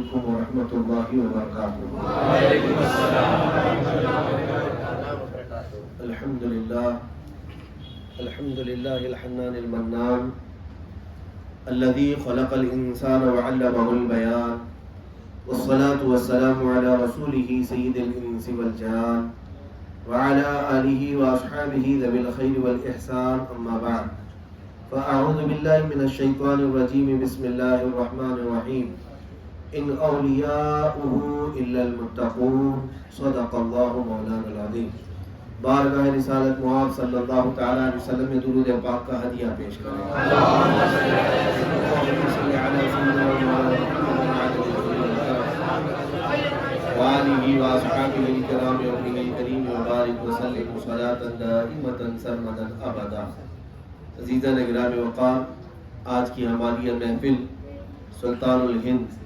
علیکم ورحمۃ اللہ وبرکاتہ۔ الحمد للہ الحنان المنان الذي خلق الانسان وعلمه البيان والصلاة والسلام على رسوله سيد الانس والجان وعلى آله واصحابه ذوي الخير والاحسان، اما بعد فاعوذ بالله من الشيطان الرجيم، بسم الله الرحمن الرحيم، ان اولیاؤه الا المتقون، صدق اللہ مولانا العظیم۔ بارگاہ رسالت معاذ صلی اللہ تعالی علیہ وسلم میں درود پاک کا ہدیہ پیش کریں۔ وآلہ واصحابہ الکرام وابنہ الکریم وبارک وسلم صلاۃ دائمۃ سرمدا ابدا۔ عزیزان گرامی وقار، آج کی ہماری یہ محفل سلطان الہند،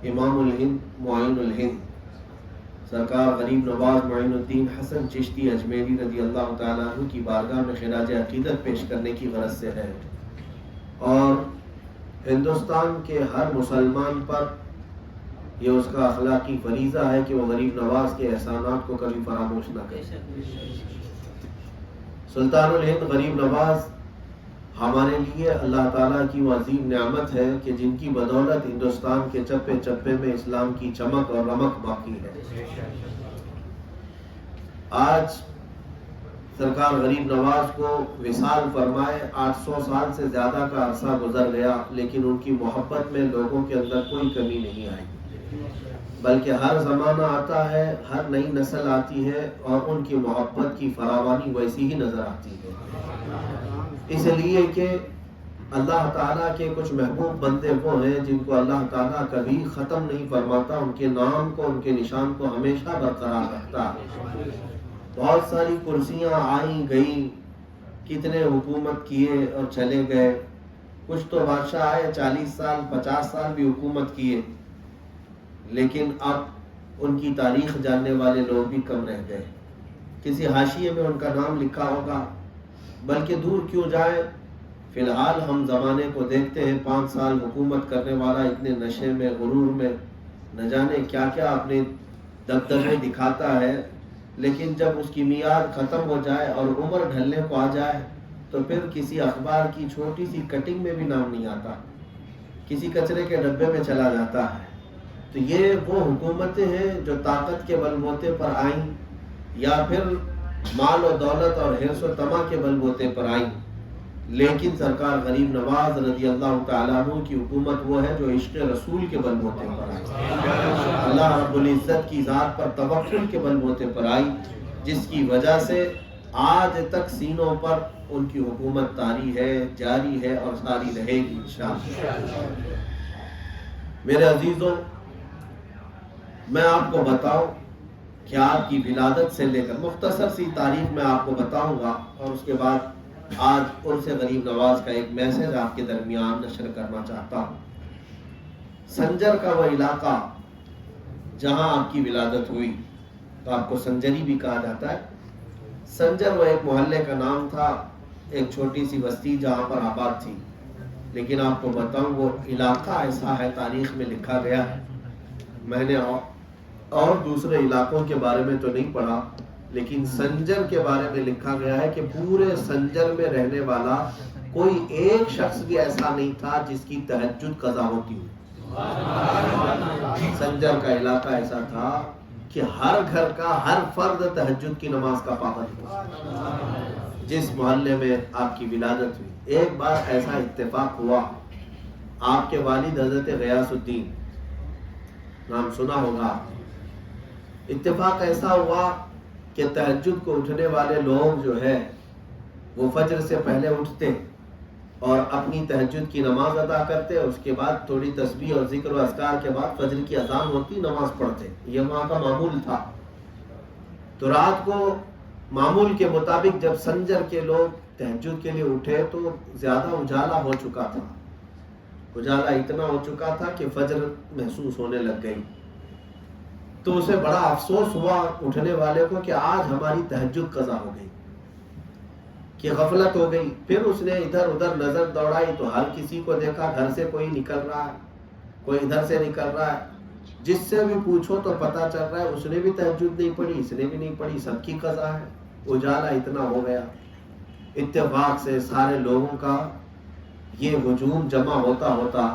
امام الہند، معین الہند سرکار غریب نواز معین الدین حسن چشتی اجمیری رضی اللہ تعالیٰ عنہ کی بارگاہ میں خراج عقیدت پیش کرنے کی غرض سے ہے، اور ہندوستان کے ہر مسلمان پر یہ اس کا اخلاقی فریضہ ہے کہ وہ غریب نواز کے احسانات کو کبھی فراموش نہ کرے۔ سلطان الہند غریب نواز ہمارے لیے اللہ تعالیٰ کی وہ عظیم نعمت ہے کہ جن کی بدولت ہندوستان کے چپے چپے میں اسلام کی چمک اور رمک باقی ہے۔ آج سرکار غریب نواز کو وصال فرمائے 800 سال سے زیادہ کا عرصہ گزر گیا، لیکن ان کی محبت میں لوگوں کے اندر کوئی کمی نہیں آئی، بلکہ ہر زمانہ آتا ہے، ہر نئی نسل آتی ہے اور ان کی محبت کی فراوانی ویسی ہی نظر آتی ہے۔ اس لیے کہ اللہ تعالیٰ کے کچھ محبوب بندے وہ ہیں جن کو اللہ تعالیٰ کبھی ختم نہیں فرماتا، ان کے نام کو، ان کے نشان کو ہمیشہ برقرار رکھتا ہے۔ بہت ساری کرسیاں آئیں گئیں، کتنے حکومت کیے اور چلے گئے، کچھ تو بادشاہ آئے 40 سال 50 سال بھی حکومت کیے، لیکن اب ان کی تاریخ جاننے والے لوگ بھی کم رہ گئے۔ کسی حاشیے میں ان کا نام لکھا ہوگا، بلکہ دور کیوں جائے، فی الحال ہم زمانے کو دیکھتے ہیں، 5 سال حکومت کرنے والا اتنے نشے میں، غرور میں، نہ جانے کیا کیا اپنے دبدبے دکھاتا ہے، لیکن جب اس کی میعاد ختم ہو جائے اور عمر ڈھلنے کو آ جائے تو پھر کسی اخبار کی چھوٹی سی کٹنگ میں بھی نام نہیں آتا، کسی کچرے کے ڈبے میں چلا جاتا ہے۔ تو یہ وہ حکومتیں ہیں جو طاقت کے بل بوتے پر آئیں، یا پھر مال و دولت اور حرص و طمع کے بل بوتے پر آئیں، لیکن سرکار غریب نواز رضی اللہ تعالیٰ عنہ کی حکومت وہ ہے جو عشق رسول کے بل بوتے پر آئی، اللہ رب العزت کی ذات پر توکل کے بل بوتے پر آئی، جس کی وجہ سے آج تک سینوں پر ان کی حکومت طاری ہے، جاری ہے اور ساری رہے گی انشاءاللہ۔ میرے عزیزوں، میں آپ کو بتاؤں کہ آپ کی ولادت سے لے کر مختصر سی تاریخ میں آپ کو بتاؤں گا، اور اس کے بعد آج عرس غریب نواز کا ایک میسج آپ کے درمیان نشر کرنا چاہتا ہوں۔ سنجر کا وہ علاقہ جہاں آپ کی ولادت ہوئی، تو آپ کو سنجری بھی کہا جاتا ہے۔ سنجر وہ ایک محلے کا نام تھا، ایک چھوٹی سی بستی جہاں پر آباد تھی، لیکن آپ کو بتاؤں وہ علاقہ ایسا ہے، تاریخ میں لکھا گیا ہے، میں نے اور دوسرے علاقوں کے بارے میں تو نہیں پڑھا، لیکن سنجر کے بارے میں لکھا گیا ہے کہ پورے سنجر میں رہنے والا کوئی ایک شخص بھی ایسا نہیں تھا جس کی تہجد قضا ہوتی ہو۔ سنجر کا علاقہ ایسا تھا کہ ہر گھر کا ہر فرد تہجد کی نماز کا پابند تھا۔ جس محلے میں آپ کی ولادت ہوئی، ایک بار ایسا اتفاق ہوا، آپ کے والد حضرت غیاث الدین، نام سنا ہوگا، اتفاق ایسا ہوا کہ تہجد کو اٹھنے والے لوگ جو ہے وہ فجر سے پہلے اٹھتے اور اپنی تہجد کی نماز ادا کرتے، اس کے بعد تھوڑی تسبیح اور ذکر و اذکار کے بعد فجر کی اذان ہوتی، نماز پڑھتے، یہ وہاں کا معمول تھا۔ تو رات کو معمول کے مطابق جب سنجر کے لوگ تہجد کے لیے اٹھے تو زیادہ اجالا ہو چکا تھا، اجالا اتنا ہو چکا تھا کہ فجر محسوس ہونے لگ گئی۔ تو اسے بڑا افسوس ہوا اٹھنے والے کو کہ آج ہماری تہجد قضا ہو گئی، کہ غفلت ہو گئی۔ پھر اس نے ادھر ادھر نظر دوڑائی تو ہر کسی کو دیکھا گھر سے کوئی نکل رہا ہے، کوئی ادھر سے نکل رہا ہے، جس سے بھی پوچھو تو پتہ چل رہا ہے اس نے بھی تہجد نہیں پڑھی، اس نے بھی نہیں پڑھی، سب کی قضا ہے۔ اجالا اتنا ہو گیا، اتفاق سے سارے لوگوں کا یہ ہجوم جمع ہوتا ہوتا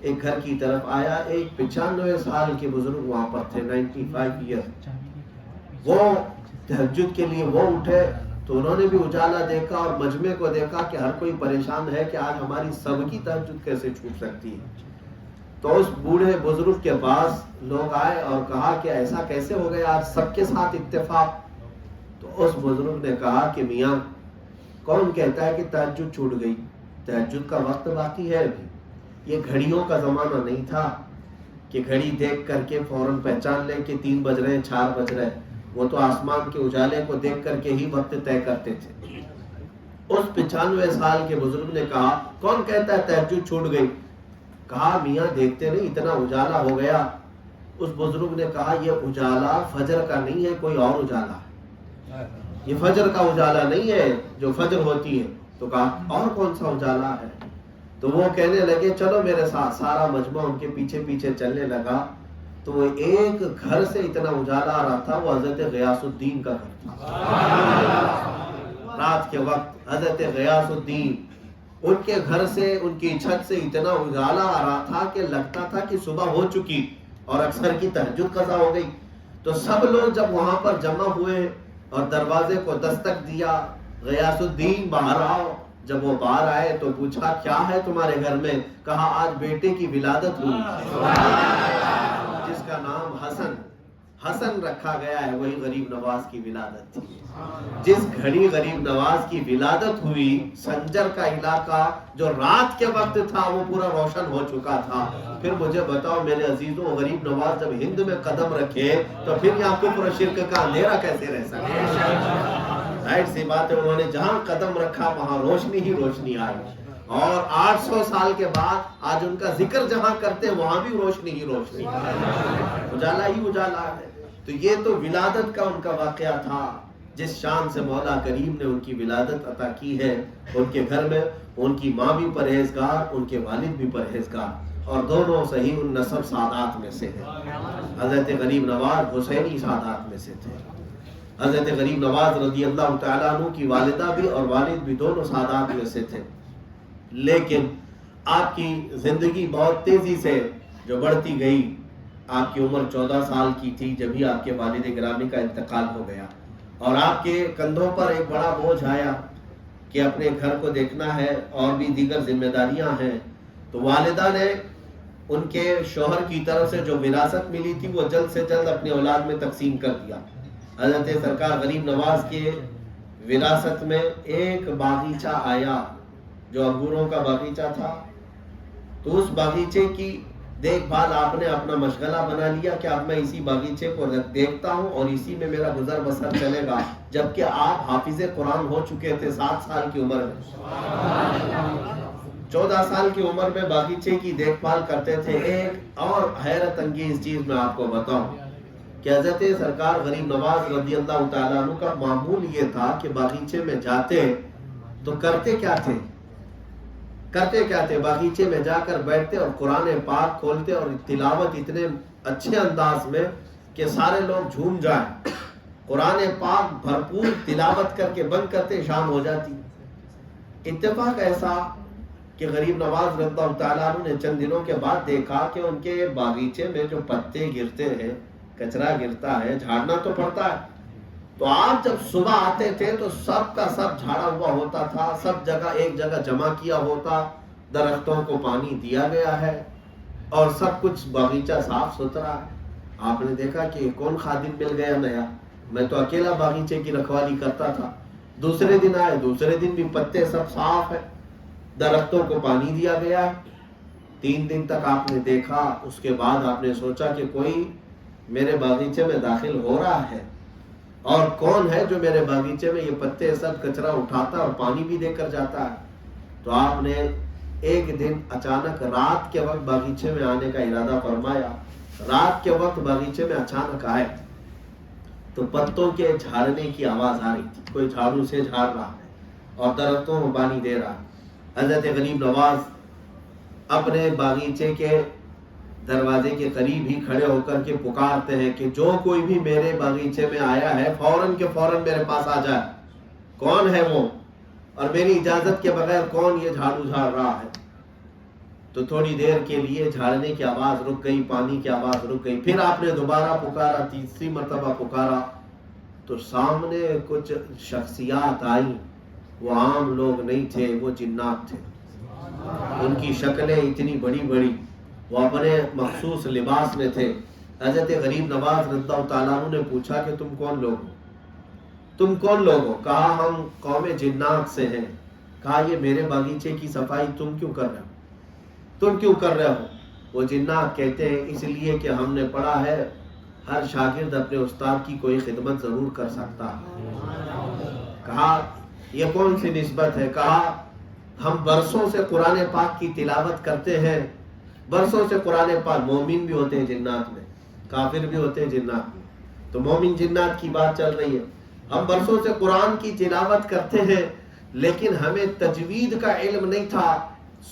ایک گھر کی طرف آیا۔ ایک 95 سال کے بزرگ وہاں پر تھے، 95 ایئر، وہ تہجد کے لیے وہ اٹھے تو انہوں نے بھی اجالا دیکھا اور مجمع کو دیکھا کہ ہر کوئی پریشان ہے کہ آج ہماری سب کی تہجد کیسے چھوٹ سکتی ہے۔ تو اس بوڑھے بزرگ کے پاس لوگ آئے اور کہا کہ ایسا کیسے ہو گیا، آج سب کے ساتھ اتفاق؟ تو اس بزرگ نے کہا کہ میاں، کون کہتا ہے کہ تہجد چھوٹ گئی؟ تہجد کا وقت باقی ہے ابھی۔ یہ گھڑیوں کا زمانہ نہیں تھا کہ گھڑی دیکھ کر کے فوراً پہچان لیں کہ 3 بج رہے ہیں، 4 بج رہے ہیں۔ وہ تو آسمان کے اجالے کو دیکھ کر کے ہی وقت طے کرتے تھے۔ اس 95 سال کے بزرگ نے کہا، کون کہتا ہے تہجد چھوٹ گئی؟ کہا میاں دیکھتے نہیں اتنا اجالا ہو گیا۔ اس بزرگ نے کہا یہ اجالا فجر کا نہیں ہے، کوئی اور اجالا ہے، یہ فجر کا اجالا نہیں ہے جو فجر ہوتی ہے۔ تو کہا اور کون سا اجالا ہے؟ تو وہ کہنے لگے چلو میرے ساتھ۔ سارا مجمع ان کے پیچھے پیچھے چلنے لگا تو وہ ایک گھر سے اتنا اجالا آ رہا تھا، وہ حضرت غیاث الدین کا گھر تھا۔ رات کے وقت حضرت غیاث الدین، ان کے گھر سے، ان کی چھت سے اتنا اجالا آ رہا تھا کہ لگتا تھا کہ صبح ہو چکی اور اکثر کی تہجد قضا ہو گئی۔ تو سب لوگ جب وہاں پر جمع ہوئے اور دروازے کو دستک دیا، غیاث الدین باہر آؤ۔ جب وہ باہر آئے تو پوچھا کیا ہے تمہارے گھر میں؟ کہا آج بیٹے کی ولادت ہوئی، جس کا نام حسن رکھا گیا ہے، وہی غریب نواز کی ولادت تھی۔ جس گھڑی غریب نواز کی ولادت ہوئی، سنجر کا علاقہ جو رات کے وقت تھا وہ پورا روشن ہو چکا تھا۔ پھر مجھے بتاؤ میرے عزیزوں، غریب نواز جب ہند میں قدم رکھے تو پھر یہاں کفر و شرک کا اندھیرا کیسے رہ سکے؟ ظاہر سی بات ہے، انہوں نے جہاں قدم رکھا وہاں روشنی ہی روشنی آئی، اور 800 سال کے بعد آج ان کا ذکر جہاں کرتے ہیں وہاں بھی روشنی ہی روشنی، اجالا ہی اجالا ہے۔ تو یہ تو ولادت کا ان کا واقعہ تھا، جس شان سے مولا کریم نے ان کی ولادت عطا کی ہے۔ ان کے گھر میں ان کی ماں بھی پرہیزگار، ان کے والد بھی پرہیزگار، اور دونوں صحیح النسب سادات میں سے ہیں۔ حضرت غریب نواز حسینی سادات میں سے تھے۔ حضرت غریب نواز رضی اللہ تعالیٰ عنہ کی والدہ بھی اور والد بھی دونوں سادات میں سے تھے، لیکن آپ کی زندگی بہت تیزی سے جو بڑھتی گئی، آپ کی عمر 14 سال کی تھی جب ہی آپ کے والد گرامی کا انتقال ہو گیا، اور آپ کے کندھوں پر ایک بڑا بوجھ آیا کہ اپنے گھر کو دیکھنا ہے اور بھی دیگر ذمہ داریاں ہیں۔ تو والدہ نے ان کے شوہر کی طرف سے جو وراثت ملی تھی وہ جلد سے جلد اپنی اولاد میں تقسیم کر دیا۔ حضرت سرکار غریب نواز کے وراثت میں ایک باغیچہ آیا جو انگوروں کا باغیچہ تھا، تو اس باغیچے کی دیکھ بھال آپ نے اپنا مشغلہ بنا لیا کہ اب میں اسی باغیچے کو دیکھتا ہوں اور اسی میں میرا گزر بسر چلے گا، جبکہ آپ حافظ قرآن ہو چکے تھے 7 سال کی عمر میں، 14 سال کی عمر میں باغیچے کی دیکھ بھال کرتے تھے۔ ایک اور حیرت انگیز چیز میں آپ کو بتاؤں کہ حضرت سرکار غریب نواز رضی اللہ تعالیٰ عنہ کا معمول یہ تھا کہ باغیچے میں جاتے تو کرتے کیا تھے؟ باغیچے میں جا کر بیٹھتے اور قرآن پاک کھولتے اور تلاوت اتنے اچھے انداز میں کہ سارے لوگ جھوم جائیں، قرآن پاک بھرپور تلاوت کر کے بند کرتے، شام ہو جاتی۔ اتفاق ایسا کہ غریب نواز رضی اللہ تعالیٰ عنہ نے چند دنوں کے بعد دیکھا کہ ان کے باغیچے میں جو پتے گرتے ہیں، کچرا گرتا ہے، جھاڑنا تو پڑتا ہے، تو آپ جب صبح آتے تھے تو سب کا سب جھاڑا ہوا ہوتا تھا، سب جگہ ایک جگہ جمع کیا ہوتا، درختوں کو پانی دیا گیا ہے اور سب کچھ باغیچہ صاف ستھرا ہے۔ آپ نے دیکھا کہ کون خادم مل گیا نیا، میں تو اکیلا باغیچے کی رکھوالی کرتا تھا۔ دوسرے دن آئے، دوسرے دن بھی پتے سب صاف ہے، درختوں کو پانی دیا گیا ہے۔ 3 دن تک آپ نے دیکھا، اس کے بعد آپ نے سوچا کہ کوئی میرے باغیچے میں داخل ہو رہا ہے، اور کون ہے جو میرے باغیچے میں یہ پتے سب کچرا اٹھاتا اور پانی بھی دے کر جاتا ہے۔ تو آپ نے ایک دن اچانک رات کے وقت باغیچے میں آنے کا ارادہ فرمایا۔ رات کے وقت باغیچے میں اچانک آئے تو پتوں کے جھاڑنے کی آواز آ رہی تھی، کوئی جھاڑو سے جھاڑ رہا ہے اور درختوں کو پانی دے رہا ہے۔ حضرت غریب نواز اپنے باغیچے کے دروازے کے قریب ہی کھڑے ہو کر کے پکارتے ہیں کہ جو کوئی بھی میرے باغیچے میں آیا ہے فوراً کے فوراً میرے پاس آ جائے. کون ہے وہ اور میری اجازت کے بغیر کون یہ جھاڑو جھاڑ رہا ہے؟ تو تھوڑی دیر کے لیے جھاڑنے کی آواز رک گئی، پانی کی آواز رک گئی. پھر آپ نے دوبارہ پکارا، تیسری مرتبہ پکارا تو سامنے کچھ شخصیات آئیں. وہ عام لوگ نہیں تھے، وہ جنات تھے. ان کی شکلیں اتنی بڑی بڑی، وہ اپنے مخصوص لباس میں تھے. حضرت غریب نواز رضی اللہ تعالیٰ عنہ نے پوچھا کہ تم کون لوگ ہو؟ تم کون لوگ ہو؟ کہا ہم قوم جنات سے ہیں. کہا یہ میرے باغیچے کی صفائی تم کیوں کر رہے ہو؟ تم کیوں کر رہے ہو؟ وہ جنات کہتے ہیں اس لیے کہ ہم نے پڑھا ہے ہر شاگرد اپنے استاد کی کوئی خدمت ضرور کر سکتا ہے. کہا یہ کون سی نسبت ہے؟ کہا ہم برسوں سے قرآن پاک کی تلاوت کرتے ہیں، برسوں سے قرآن پاک. مومن بھی ہوتے ہیں جنات میں، کافر بھی ہوتے ہیں جنات میں. تو مومن جنات کی بات چل رہی ہے. ہم برسوں سے قرآن کی تلاوت کرتے ہیں لیکن ہمیں تجوید کا علم نہیں تھا.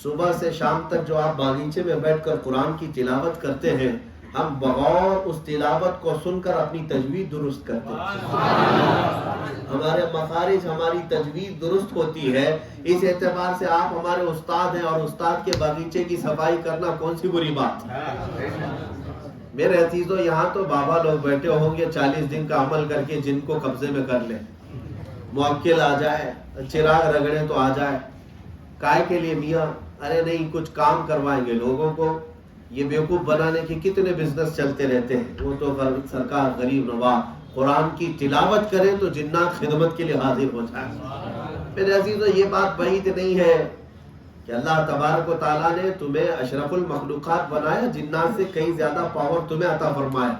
صبح سے شام تک جو آپ باغیچے میں بیٹھ کر قرآن کی تلاوت کرتے ہیں، ہم بغور اس تلاوت کو سن کر اپنی تجوید درست کرتے ہیں. ہمارے مخارج، ہماری تجوید درست ہوتی ہے. اس اعتبار سے آپ ہمارے استاد ہیں اور استاد کے باغیچے کی صفائی کرنا کون سی بری بات ہے؟ میرے عزیزو، یہاں تو بابا لوگ بیٹھے ہوں گے 40 دن کا عمل کر کے جن کو قبضے میں کر لیں. موکل آ جائے، چراغ رگڑے تو آ جائے. کائے کے لیے میاں؟ ارے نہیں، کچھ کام کروائیں گے لوگوں کو. یہ بیوقوف بنانے کے کتنے بزنس چلتے رہتے ہیں. وہ تو سرکار غریب نواز قرآن کی تلاوت کرے تو جنات خدمت کے لیے حاضر ہو جائے. میرے عزیزو، یہ بات بعید نہیں ہے کہ اللہ تبارک و تعالیٰ نے تمہیں اشرف المخلوقات بنایا، جنات سے کئی زیادہ پاور تمہیں عطا فرمایا.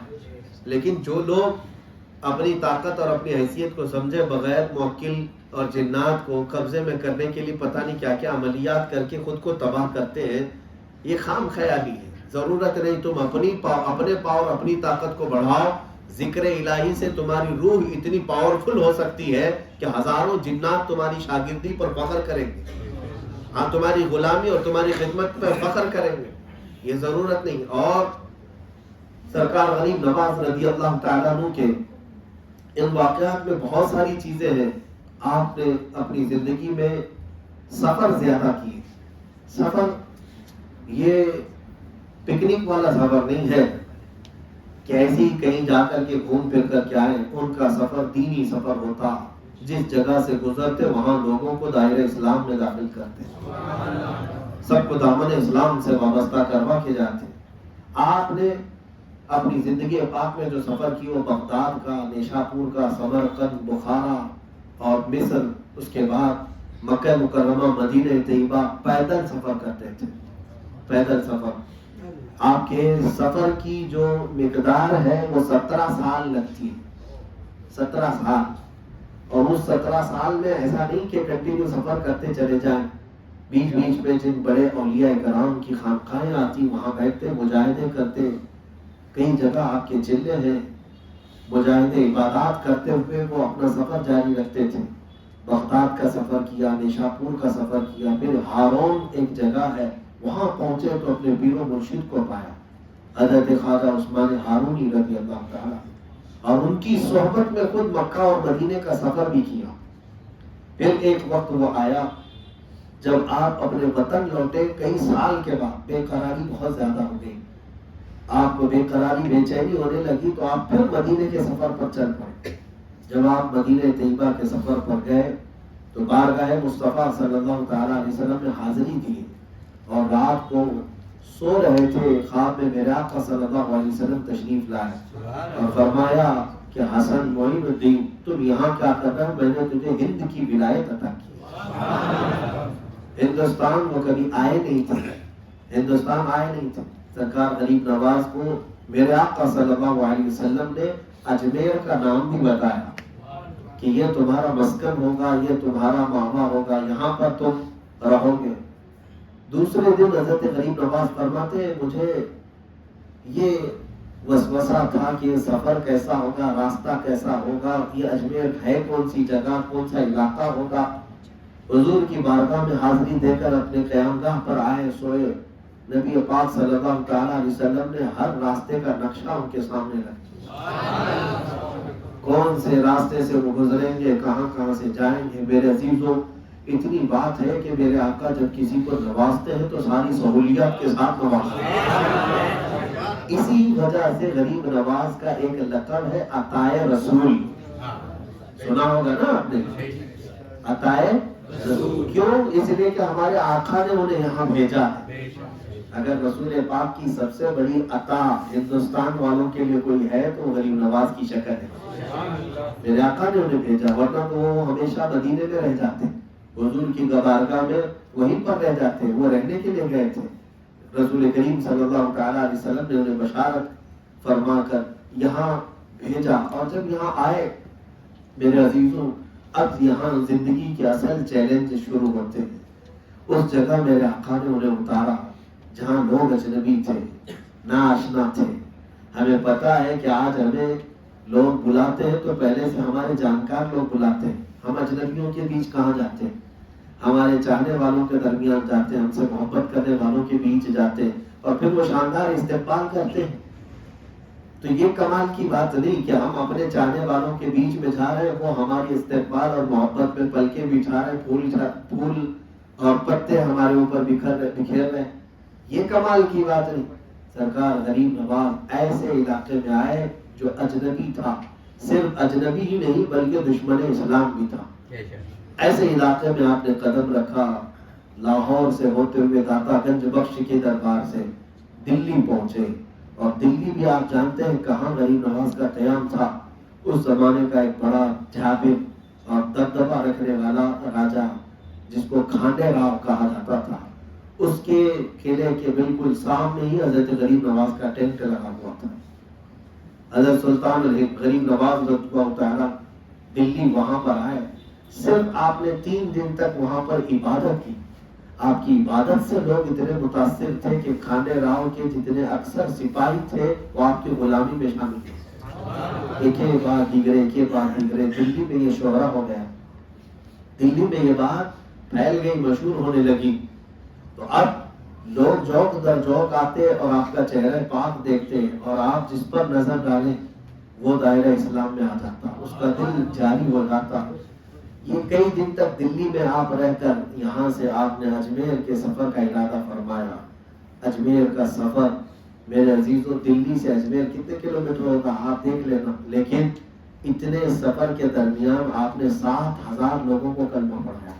لیکن جو لوگ اپنی طاقت اور اپنی حیثیت کو سمجھے بغیر موکل اور جنات کو قبضے میں کرنے کے لیے پتہ نہیں کیا کیا عملیات کر کے خود کو تباہ کرتے ہیں، یہ خام خیالی ہے. ضرورت نہیں. تم اپنے پاور، اپنی طاقت کو بڑھاؤ. ذکر الہی سے تمہاری روح اتنی پاورفل ہو سکتی ہے کہ ہزاروں جنات تمہاری شاگردی پر فخر کریں گے. ہاں، تمہاری غلامی اور تمہاری خدمت پر فخر کریں گے. یہ ضرورت نہیں. اور سرکار غریب نواز رضی اللہ تعالیٰ عنہ کے ان واقعات میں بہت ساری چیزیں ہیں. آپ نے اپنی زندگی میں سفر زیادہ کیے. سفر یہ پکنک والا سفر نہیں ہے کہ ایسے ہی کہیں جا کر کے گھوم پھر کر کے آئے. ان کا سفر دینی سفر ہوتا. جس جگہ سے گزرتے وہاں لوگوں کو دائرہ اسلام میں داخل کرتے، سب کو دامن اسلام سے وابستہ کروا کے جاتے. آپ نے اپنی زندگی پاک میں جو سفر کی وہ بغداد کا، نیشاپور کا، سمرقند، بخارا اور مصر، اس کے بعد مکہ مکرمہ، مدینہ طیبہ. پیدل سفر کرتے تھے، پیدل سفر. آپ کے سفر کی جو مقدار ہے وہ 17 سال لگتی ہے. 17 سال. اور اس 17 سال میں ایسا نہیں کہ کنٹینیو سفر کرتے چلے جائیں. بیچ بیچ میں جن بڑے اولیاء کرام کی خانقاہیں آتی وہاں بیٹھتے، مجاہدے کرتے. کئی جگہ آپ کے چلے ہیں، مجاہدے عبادات کرتے ہوئے وہ اپنا سفر جاری رکھتے تھے. بغداد کا سفر کیا، نیشاپور کا سفر کیا، پھر ہارون ایک جگہ ہے وہاں پہنچے تو اپنے پیر و مرشد کو پایا، حضرت خواجہ عثمان ہارونی رضی اللہ تعالیٰ. اور ان کی صحبت میں خود مکہ اور مدینے کا سفر بھی کیا. پھر ایک وقت وہ آیا جب آپ اپنے وطن لوٹے کئی سال کے بعد. بے قراری بہت زیادہ ہو گئی، آپ کو بے قراری، بے چینی ہونے لگی تو آپ پھر مدینے کے سفر پر چل پڑے. جب آپ مدینہ طیبہ کے سفر پر گئے تو بارگاہ مصطفیٰ صلی اللہ تعالیٰ علیہ وسلم نے حاضری دی اور رات کو سو رہے تھے. خواب میں میرے آقا صلی اللہ علیہ وسلم تشریف لائے اور فرمایا کہ حسن معین الدین، تم یہاں کیا کر رہے ہو؟ میں نے تجھے ہند کی ولایت عطا کی. ہندوستان وہ کبھی آئے نہیں تھے، ہندوستان آئے نہیں تھے. سرکار غریب نواز کو میرے آقا صلی اللہ علیہ وسلم نے اجمیر کا نام بھی بتایا کہ یہ تمہارا مسکن ہوگا، یہ تمہارا ماما ہوگا، یہاں پر تم رہو گے. دوسرے دن حضرت غریب نواز فرماتے ہیں مجھے یہ وسوسہ تھا کہ یہ سفر کیسا ہوگا، راستہ کیسا ہوگا، یہ اجمیر ہے کون سی جگہ، کون سا علاقہ ہوگا. حضور کی بارگاہ میں حاضری دے کر اپنے قیام گاہ پر آئے، سوئے. نبی پاک صلی اللہ تعالیٰ علیہ وسلم نے ہر راستے کا نقشہ ان کے سامنے رکھا، کون سے راستے سے وہ گزریں گے، کہاں کہاں سے جائیں گے۔ میرے عزیزوں، اتنی بات ہے کہ میرے آقا جب کسی کو نوازتے ہیں تو ساری سہولیات کے ساتھ نوازتے ہیں۔ اسی وجہ سے غریب نواز کا ایک لقب ہے عطائے رسول، سنا ہوگا نا آپ نے، عطائے رسول۔ کیوں؟ اس لیے کہ ہمارے آقا نے انہیں یہاں بھیجا ہے۔ اگر رسول پاک کی سب سے بڑی عطا ہندوستان والوں کے لیے کوئی ہے تو غریب نواز کی شکل ہے۔ میرے آقا نے انہیں بھیجا، ورنہ تو وہ ہمیشہ مدینے میں رہ جاتے، حضور کی بارگاہ میں وہیں پر رہ جاتے، وہ رہنے کے لیے گئے تھے۔ رسول کریم صلی اللہ تعالیٰ علیہ وسلم نے انہیں بشارت فرما کر یہاں بھیجا، اور جب یہاں آئے میرے عزیزوں، اب یہاں زندگی کے اصل چیلنج شروع ہوتے ہیں۔ اس جگہ میرے آقا نے انہیں اتارا جہاں لوگ اجنبی تھے، ناآشنا تھے۔ ہمیں پتا ہے کہ آج ہمیں لوگ بلاتے ہیں تو پہلے سے ہمارے جانکار لوگ بلاتے ہیں، ہم اجنبیوں کے بیچ کہاں جاتے ہیں؟ ہمارے چاہنے والوں کے درمیان جاتے ہیں، ہم سے محبت کرنے والوں کے بیچ جاتے ہیں، اور پھر وہ شاندار استقبال کرتے ہیں۔ تو یہ کمال کی بات نہیں کہ ہم اپنے چاہنے والوں کے بیچ میں جا رہے ہیں، وہ ہماری استقبال اور محبت میں پلکیں بچھا رہے ہیں، پھول اور پتے ہمارے اوپر بکھیر رہے ہیں۔ یہ کمال کی بات نہیں۔ سرکار غریب نواز ایسے علاقے میں آئے جو اجنبی تھا، صرف اجنبی ہی نہیں بلکہ دشمن اسلام بھی تھا۔ ایسے علاقے میں آپ نے قدم رکھا، لاہور سے ہوتے ہوئے داتا گنج بخش کے دربار سے دلی پہنچے، اور دلی بھی آپ جانتے ہیں کہاں غریب نواز کا قیام تھا۔ اس زمانے کا ایک بڑا جابر اور دبدبا رکھنے والا راجا جس کو کھانڈے راؤ کہا جاتا تھا، اس کے قلعے کے بالکل سامنے ہی حضرت غریب نواز کا ٹینٹ لگا ہوا تھا۔ حضرت سلطان غریب نواز رضی اللہ تعالیٰ دلی وہاں پر آئے، صرف آپ نے 3 دن تک وہاں پر عبادت کی۔ آپ کی عبادت سے لوگ اتنے متاثر تھے کہ کھانڈے راؤ کے جتنے اکثر سپاہی تھے وہ آپ کی غلامی میں شامل تھے۔ ایک ایک بار دیگرے، ایک ایک بار دیگرے، دلی میں یہ شہرہ ہو گیا، دلی میں یہ بات پھیل گئی، مشہور ہونے لگی۔ تو اب لوگ جوک در جوک آتے اور آپ کا چہرہ پاک دیکھتے، اور آپ جس پر نظر ڈالیں وہ دائرہ اسلام میں آ جاتا، اس کا دل جاری ہو جاتا۔ یہ کئی دن تک دلی میں آپ رہ کر یہاں سے آپ نے اجمیر کے سفر کا ارادہ فرمایا۔ اجمیر کا سفر میرے عزیزوں، دلی سے اجمیر کتنے کلومیٹر ہوگا آپ دیکھ لینا، لیکن اتنے سفر کے درمیان آپ نے 7,000 لوگوں کو کلمہ پڑھایا۔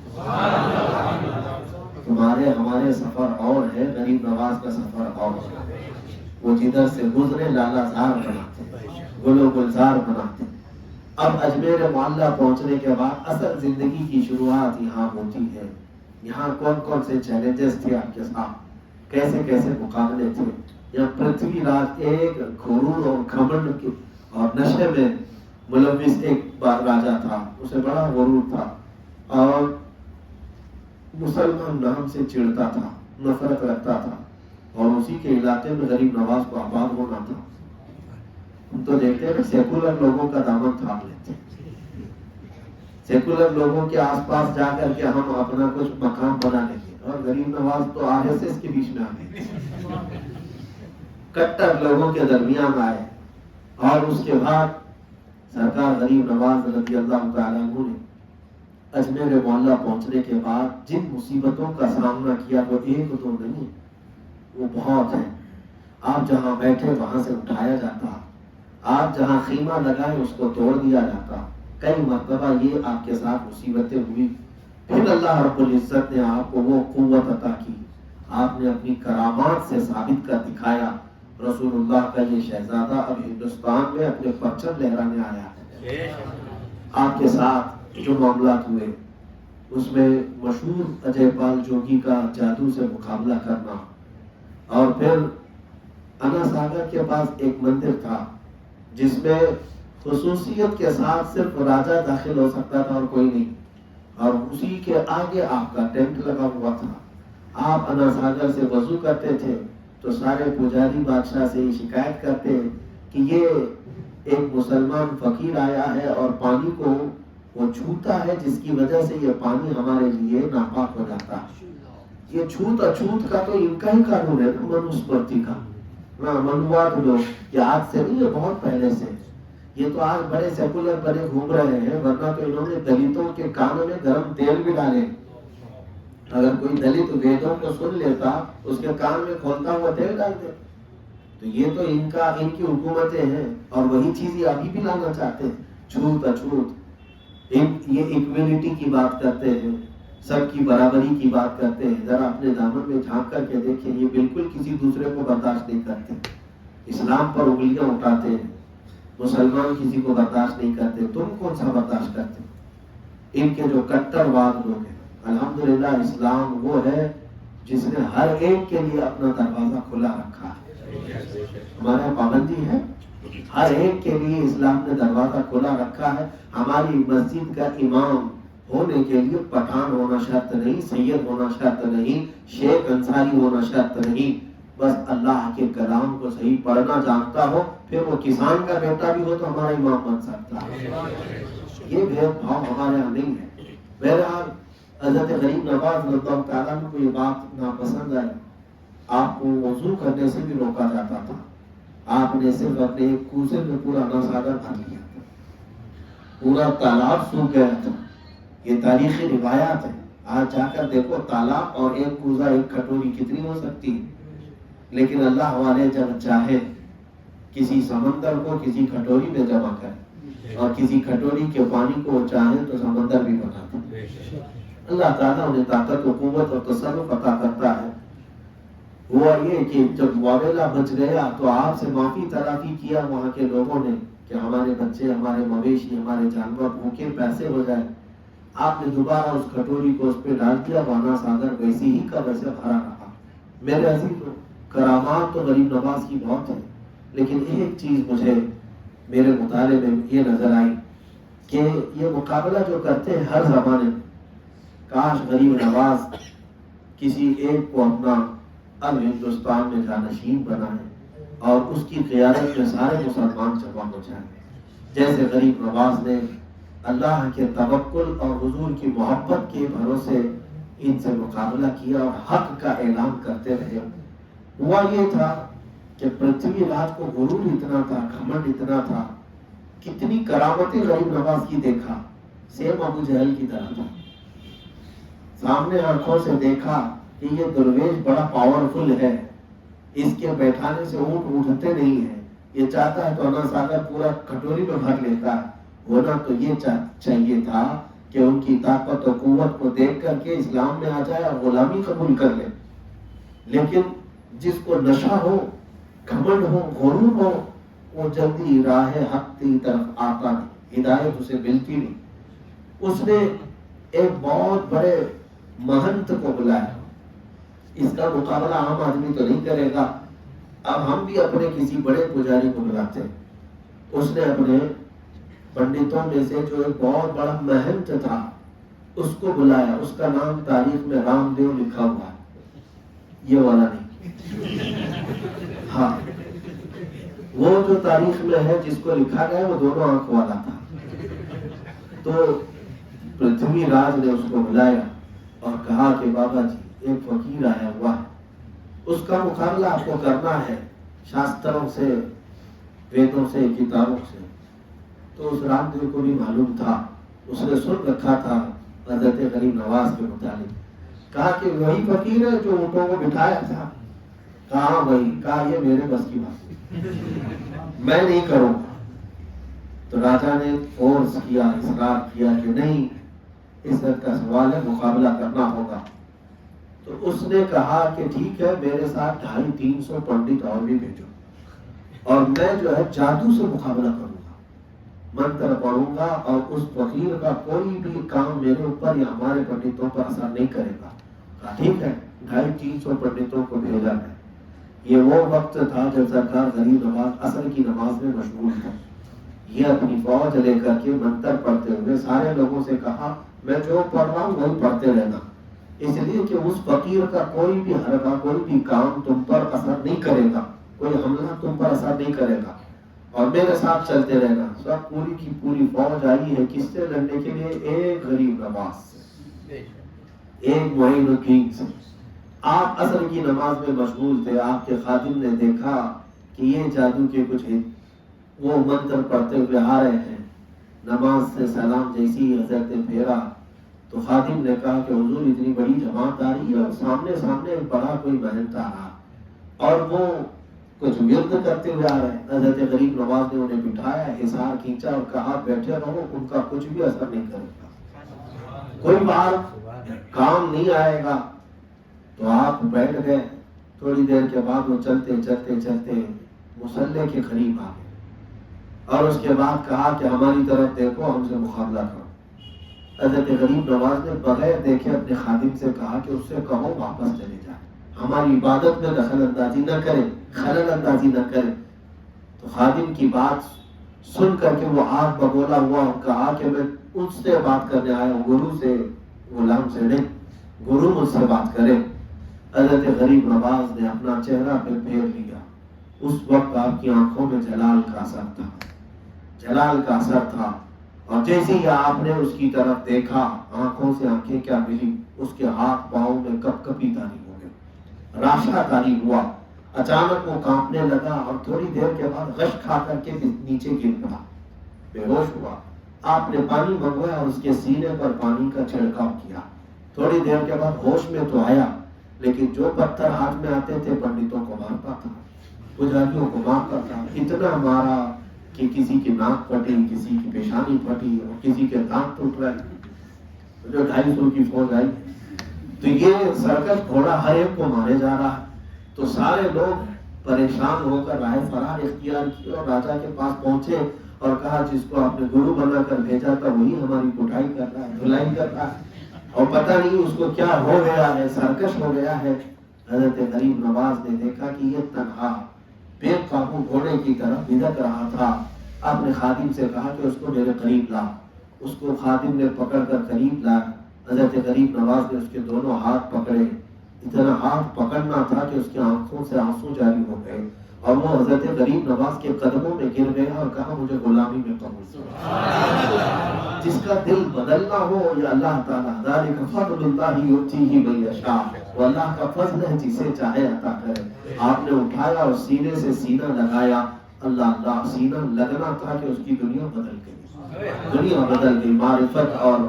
تمہارے ہمارے سفر اور ہے، غریب نواز کا سفر اور ہے۔ وہ جدھر سے گزرے لالا زار بناتے، گل و گلزار بناتے۔ اب اجمیر معلیٰ پہنچنے کے بعد اصل زندگی کی شروعات یہاں ہوتی ہے۔ یہاں کون کون سے چیلنجز تھے آپ کے ساتھ، کیسے کیسے مقابلے تھے۔ یہاں پرتھوی راج ایک غرور اور گھمنڈ اور نشے میں ملوث ایک راجا تھا، اسے بڑا غرور تھا، اور مسلمان نام سے چڑھتا تھا، نفرت رکھتا تھا، اور اسی کے علاقے میں غریب نواز کو آباد ہونا تھا۔ ہم تو دیکھتے ہیں سیکولر لوگوں کا دامن تھام لیتے ہیں، سیکولر لوگوں کے آس پاس جا کر کے ہم اپنا کچھ مقام بنا لیں گے، اور غریب نواز تو RSS کے بیچ میں آ گئے، کٹر لوگوں کے درمیان آئے۔ اور اس کے بعد سرکار غریب نواز رضی اللہ تعالیٰ عنہ نے اجمیر معلیٰ پہنچنے کے بعد جن مصیبتوں کا سامنا کیا وہ ایک دو نہیں، وہ بہت ہیں۔ آپ جہاں بیٹھے وہاں سے اٹھایا جاتا، آپ جہاں خیمہ لگائے اس کو توڑ دیا جاتا، کئی مرتبہ یہ آپ کے ساتھ مصیبتیں ہوئی۔ پھر اللہ رب العزت نے آپ کو وہ قوت عطا کی، آپ نے اپنی کرامات سے ثابت کر دکھایا۔ رسول اللہ کا یہ شہزادہ اب ہندوستان میں اپنے پرچم لہرانے آیا ہے۔ آپ کے ساتھ جو معاملات ہوئے اس میں مشہور اجے پال جوگی کا جادو سے مقابلہ کرنا، اور پھر انا ساگر کے پاس ایک مندر تھا جس میں خصوصیت کے ساتھ صرف راجہ داخل ہو سکتا تھا اور کوئی نہیں، اور اسی کے آگے آپ کا ٹینٹ لگا ہوا تھا۔ آپ انا ساگر سے وضو کرتے تھے تو سارے پجاری بادشاہ سے یہ شکایت کرتے کہ یہ ایک مسلمان فقیر آیا ہے اور پانی کو وہ چھوتا ہے، جس کی وجہ سے یہ پانی ہمارے لیے ناپاک ہو جاتا ہے۔ یہ چھوت اچھوت کا تو ان کا ہی قانون ہے نا، منوسمرتی کا، ہاں منواد لوگ، یہ آج سے نہیں، یہ بہت پہلے سے، یہ تو آج بڑے سیکولر بڑے گھوم رہے ہیں، ورنہ تو انہوں نے دلتوں کے کانوں میں گرم تیل بھی ڈالے. اگر کوئی دلت ویدوں کو سن لیتا اس کے کان میں کھولتا ہوا تیل ڈال دے. تو یہ تو ان کی حکومتیں ہیں، اور وہی چیز یہ ابھی بھی لانا چاہتے ہیں، چھوت اچھوت. یہ ایکویلٹی کی بات کرتے ہیں، سب کی برابری کی بات کرتے ہیں. ذرا اپنے دامن میں جھانک کر کے دیکھیں، یہ بالکل کسی دوسرے کو برداشت نہیں کرتے، اسلام پر انگلیاں اٹھاتے ہیں. مسلمان کسی کو برداشت نہیں کرتے، تم کون سا برداشت کرتے؟ ان کے جو کٹر واد لوگ ہیں. الحمدللہ اسلام وہ ہے جس نے ہر ایک کے لیے اپنا دروازہ کھلا رکھا ہے. ہمارا پابندی ہے، ہر ایک کے لیے اسلام نے دروازہ کھلا رکھا ہے. ہماری مسجد کا امام ہونے کے لیے پٹھان ہونا شرط نہیں، سید ہونا شرط نہیں، شیخ انصاری ہونا شرط نہیں. بس اللہ کے کلام کو صحیح پڑھنا جانتا ہو، پھر وہ کسان کا بیٹا بھی ہو تو ہمارا امام بن سکتا ہے. یہ بھید بھاؤ ہمارے یہاں نہیں ہے. بہرحال حضرت غریب نواز رضی اللہ تعالیٰ کو یہ بات ناپسند آئی. آپ کو وضو کرنے سے بھی روکا جاتا تھا، آپ نے صرف اپنے ایک کوزے میں پورا ناسادر بھر لیا تھا، پورا تالاب سوکھ گیا تھا. یہ تاریخی روایات ہے. آج جا کر دیکھو تالاب اور ایک کوزہ ایک کٹوری کتنی ہو سکتی ہے. لیکن اللہ والے جب چاہے کسی سمندر کو کسی کٹوری میں جمع کرے اور کسی کٹوری کے پانی کو چاہے تو سمندر بھی بنا دے. اللہ تعالیٰ انہیں طاقت و قوت اور تصرف عطا کرتا ہے. ہوا یہ کہ جب معاملہ بچ گیا تو آپ سے معافی تلافی کیا وہاں کے لوگوں نے کہ ہمارے بچے، ہمارے مویشی، ہمارے جانور بھوکے پیسے ہو جائے. آپ نے دوبارہ اس کٹوری کو اس پہ ڈال دیا، وانا ساگر ویسی ہی کا ویسے بھرا رہا. میرے عزیزوں، کرامات تو غریب نواز کی بہت ہے، لیکن ایک چیز مجھے میرے مطالعے میں یہ نظر آئی کہ یہ مقابلہ جو کرتے ہیں ہر زمانے میں، کاش غریب نواز کسی ایک کو اپنا اب ہندوستان میں جانشین بنائے اور اس کی قیادت میں سارے مسلمان جمع ہو جائیں. جیسے غریب نواز نے اللہ کے توکل اور حضور کی محبت کے بھروسے ان سے مقابلہ کیا اور حق کا اعلان کرتے رہے. ہوا یہ تھا کہ پرتھوی راج کو غرور اتنا تھا، گھمنڈ اتنا تھا. کتنی کرامتیں غریب نواز کی دیکھا، سیم ابو جہل کی طرح تھا. سامنے آنکھوں سے دیکھا کہ یہ درویش بڑا پاورفل ہے، اس کے بیٹھانے سے اونٹ اٹھتے نہیں ہیں، یہ چاہتا ہے تو انا ساگر پورا کٹوری میں بھر لیتا ہے. ہونا تو یہ چاہیے تھا کہ ان کی طاقت و قوت کو دیکھ کر کے اسلام میں آ جائے اور غلامی قبول کر لے. لیکن جس کو نشہ ہو، گھمنڈ ہو، غرور ہو، وہ جلدی راہ حق کی طرف آتا نہیں، ہدایت اسے ملتی نہیں. اس نے ایک بہت بڑے مہنت کو بلایا. اس کا مقابلہ عام آدمی تو نہیں کرے گا. اب ہم بھی اپنے کسی بڑے پجاری کو بلاتے ہیں. اس نے اپنے پنڈتوں میں سے جو ایک بہت بڑا مہنت تھا اس کو بلایا. اس کا نام تاریخ میں رام دیو لکھا ہوا ہے، یہ والا نہیں. ہاں، وہ جو تاریخ میں ہے جس کو لکھا گیا وہ دونوں آنکھ والا تھا. تو پرتھوی راج نے اس کو بلایا اور کہا کہ بابا جی ایک فقیر آیا ہوا ہے، اس کا مقابلہ آپ کو کرنا ہے شاستروں سے، ویدوں سے، کتابوں سے. تو اس رام دیو کو بھی معلوم تھا، اس نے سن رکھا تھا حضرت غریب نواز کے متعلق. کہا کہ وہی فقیر ہے جو اونٹوں کو بٹھایا تھا. کہا وہی. کہا یہ میرے بس کی بات میں نہیں کروں. تو راجا نے فورس کیا، اصرار کیا کہ نہیں، عزت کا سوال ہے، مقابلہ کرنا ہوگا. تو اس نے کہا کہ ٹھیک ہے، میرے ساتھ 250-300 پنڈت اور بھی بھیجو، اور میں جو ہے جادو سے مقابلہ کروں گا، منتر پڑھوں گا، اور اس فقیر کا کوئی بھی کام میرے اوپر یا ہمارے پنڈتوں پر اثر نہیں کرے گا. کہا ٹھیک ہے. 250-300 پنڈتوں کو بھیجا ہے. یہ وہ وقت تھا جب سرکار غریب نواز عصر کی نماز میں مشغول تھا. یہ اپنی فوج لے کر کے منتر پڑھتے ہوئے سارے لوگوں سے کہا میں جو پڑھ رہا ہوں وہی پڑھتے رہنا، اس لیے کہ اس فقیر کا کوئی بھی حرکہ، کوئی بھی کام تم پر اثر نہیں کرے گا، کوئی حملہ تم پر اثر نہیں کرے گا، اور میرے ساتھ چلتے رہنا. سب پوری کی پوری فوج آئی ہے کس سے لڑنے کے لیے؟ ایک غریب نواز سے، ایک معین الدین سے. آپ عصر کی نماز میں مشغول تھے، آپ کے خادم نے دیکھا کہ یہ جادو کے کچھ وہ منتر پڑھتے ہوئے آ رہے ہیں، نماز سے سلام جیسی ہی حضرت نے پھیرا تو خادم نے کہا کہ حضور اتنی بڑی جماعت آ رہی ہے اور سامنے بڑا کوئی مہنت آ رہا اور وہ کچھ ورد کرتے ہوئے آ رہے ہیں۔ حضرت غریب نواز نے انہیں بٹھایا، حصار کھینچا اور کہا بیٹھے رہو، ان کا کچھ بھی اثر نہیں کرے گا، کوئی بات کام نہیں آئے گا۔ تو آپ بیٹھ گئے۔ تھوڑی دیر کے بعد وہ چلتے چلتے چلتے مصلی کے قریب آ گئے اور اس کے بعد کہا کہ ہماری طرف دیکھو، ہم سے مقابلہ کرو۔ حضرت غریب نواز نے بغیر دیکھے اپنے خادم سے کہا کہ اس سے کہو واپس چلے جائے، ہماری عبادت میں دخل اندازی نہ کرے، خلل اندازی نہ کرے۔ تو خادم کی بات سن کر کے وہ آگ بگولا ہوا اور کہا کہ میں اس سے بات کرنے آیا ہوں، گرو سے، غلام سے نہیں، گرو مجھ سے بات کرے۔ حضرت غریب نواز نے اپنا چہرہ پہ پھیر لیا۔ اس وقت آپ کی آنکھوں میں جلال کا اثر تھا، جلال کا اثر تھا، اور جیسے ہی آپ نے اس کی طرف دیکھا، آنکھوں سے آنکھیں کیا ملی، اس کے ہاتھ پاؤں میں کپ کپی تاری ہو گئے، راشا تاری ہوا۔ اچانک وہ کانپنے لگا اور تھوڑی دیر کے بعد غش کھا کر کے نیچے گر پڑا، بے ہوش ہوا۔ آپ نے پانی منگوایا اور اس کے سینے پر پانی کا چھڑکاؤ کیا۔ تھوڑی دیر کے بعد ہوش میں تو آیا، لیکن جو پتھر ہاتھ میں آتے تھے پنڈتوں کو مارتا تھا، پجاریوں کو مارتا تھا، اتنا مارا کہ کسی کی ناک پھٹی، کسی کی پیشانی پھٹی اور کسی کے دانت ٹوٹ رہے۔ جو 250 کی فوج آئی تو یہ سرکش گھوڑا ہر ایک کو مارے جا رہا ہے۔ تو سارے لوگ پریشان ہو کر راہ فرار اختیار کی اور راجا کے پاس پہنچے اور کہا جس کو آپ نے گرو بنا کر بھیجا تھا وہی ہماری کٹائی کر رہا ہے، دھلائی کر رہا ہے، اور پتہ نہیں اس کو کیا ہو گیا ہے، سرکش ہو گیا ہے۔ حضرت غریب نواز نے دیکھا کہ یہ تنہا بے قابو گھوڑے کی طرف بھدک رہا تھا۔ آپ نے خادم سے کہا کہ اس کو میرے قریب لا۔ اس کو خادم نے پکڑ کر قریب لایا۔ حضرت غریب نواز نے اس کے دونوں ہاتھ پکڑے، اتنا ہاتھ پکڑنا تھا کہ اس کی آنکھوں سے آنسو جاری ہو گئے اور وہ حضرت غریب نواز کے قدموں میں گر گیا اور کہا مجھے غلامی میں قبول کر۔ جس کا دل بدلنا ہو یا اللہ تعالیٰ، ذالک فضل اللہ یؤتیہ من یشاء، وہ اللہ کا فضل ہے جسے چاہے عطا کرے۔ آپ نے اٹھایا اور سینے سے سینہ لگایا، اللہ سینہ لگنا تھا کہ اس کی دنیا بدل گئی، دنیا بدل گئی۔ معرفت اور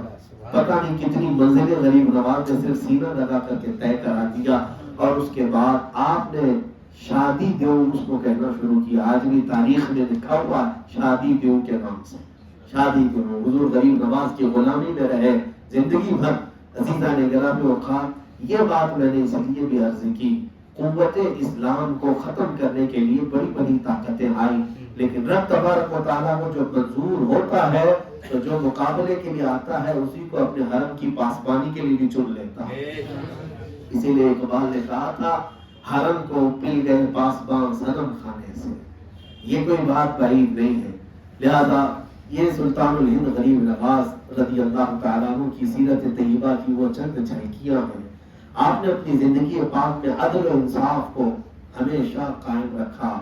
پتہ نہیں کتنی منزلیں غریب نواز نے صرف سینہ لگا کر کے طے کرا دیا، اور اس کے بعد آپ نے شادی دیو اس کو کہنا شروع کیا۔ آج بھی تاریخ میں لکھا ہوا شادی دیو کے نام سے، شادی دیو۔ حضور غریب نواز کی غلامی میں رہے زندگی بھر۔ عزیزان گرامی اوقات، یہ بات میں نے اس لیے بھی عرض کی، قوت اسلام کو ختم کرنے کے لیے بڑی بڑی طاقتیں آئی، لیکن رب تبارک و تعالیٰ کو جو منظور ہوتا ہے تو جو مقابلے کے لیے آتا ہے اسی کو اپنے حرم کی پاسبانی کے لیے بھی چن لیتا ہے۔ اسی لیے اقبال نے کہا تھا حرم کو پل گئے پاسبان صنم خانے سے، یہ کوئی بات بعید نہیں ہے۔ لہذا یہ سلطان الہند غریب نواز رضی اللہ تعالیٰ عنہ کی سیرت طیبہ کی وہ چند جھلکیاں ہیں۔ آپ نے اپنی زندگی پاک میں عدل و انصاف کو ہمیشہ قائم رکھا،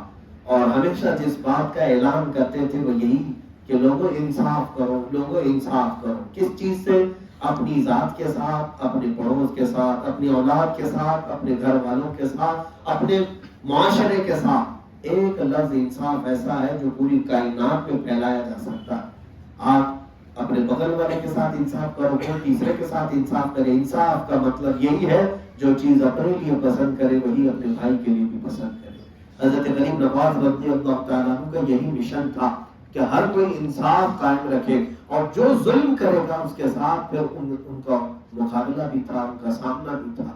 اور ہمیشہ جس بات کا اعلان کرتے تھے وہ یہی کہ لوگوں انصاف کرو، لوگوں انصاف کرو۔ کس چیز سے؟ اپنی ذات کے ساتھ، اپنے پڑوس کے ساتھ، اپنی اولاد کے ساتھ، اپنے گھر والوں کے ساتھ، اپنے معاشرے کے ساتھ۔ ایک لفظ انصاف ایسا ہے جو پوری کائنات میں پھیلایا جا سکتا ہے۔ آپ اپنے بغل والے کے ساتھ انصاف کرو، کوئی تیسرے کے ساتھ انصاف کرے۔ انصاف کا مطلب یہی ہے جو چیز اپنے لیے پسند کرے وہی اپنے بھائی کے لیے بھی پسند کرے۔ حضرت غریب نواز رضی اللہ تعالیٰ عنہ کا یہی مشن تھا کہ ہر کوئی انصاف قائم رکھے، اور جو ظلم کرے گا اس کے ساتھ پھر ان کا مقابلہ بھی تھا، ان کا سامنا بھی تھا۔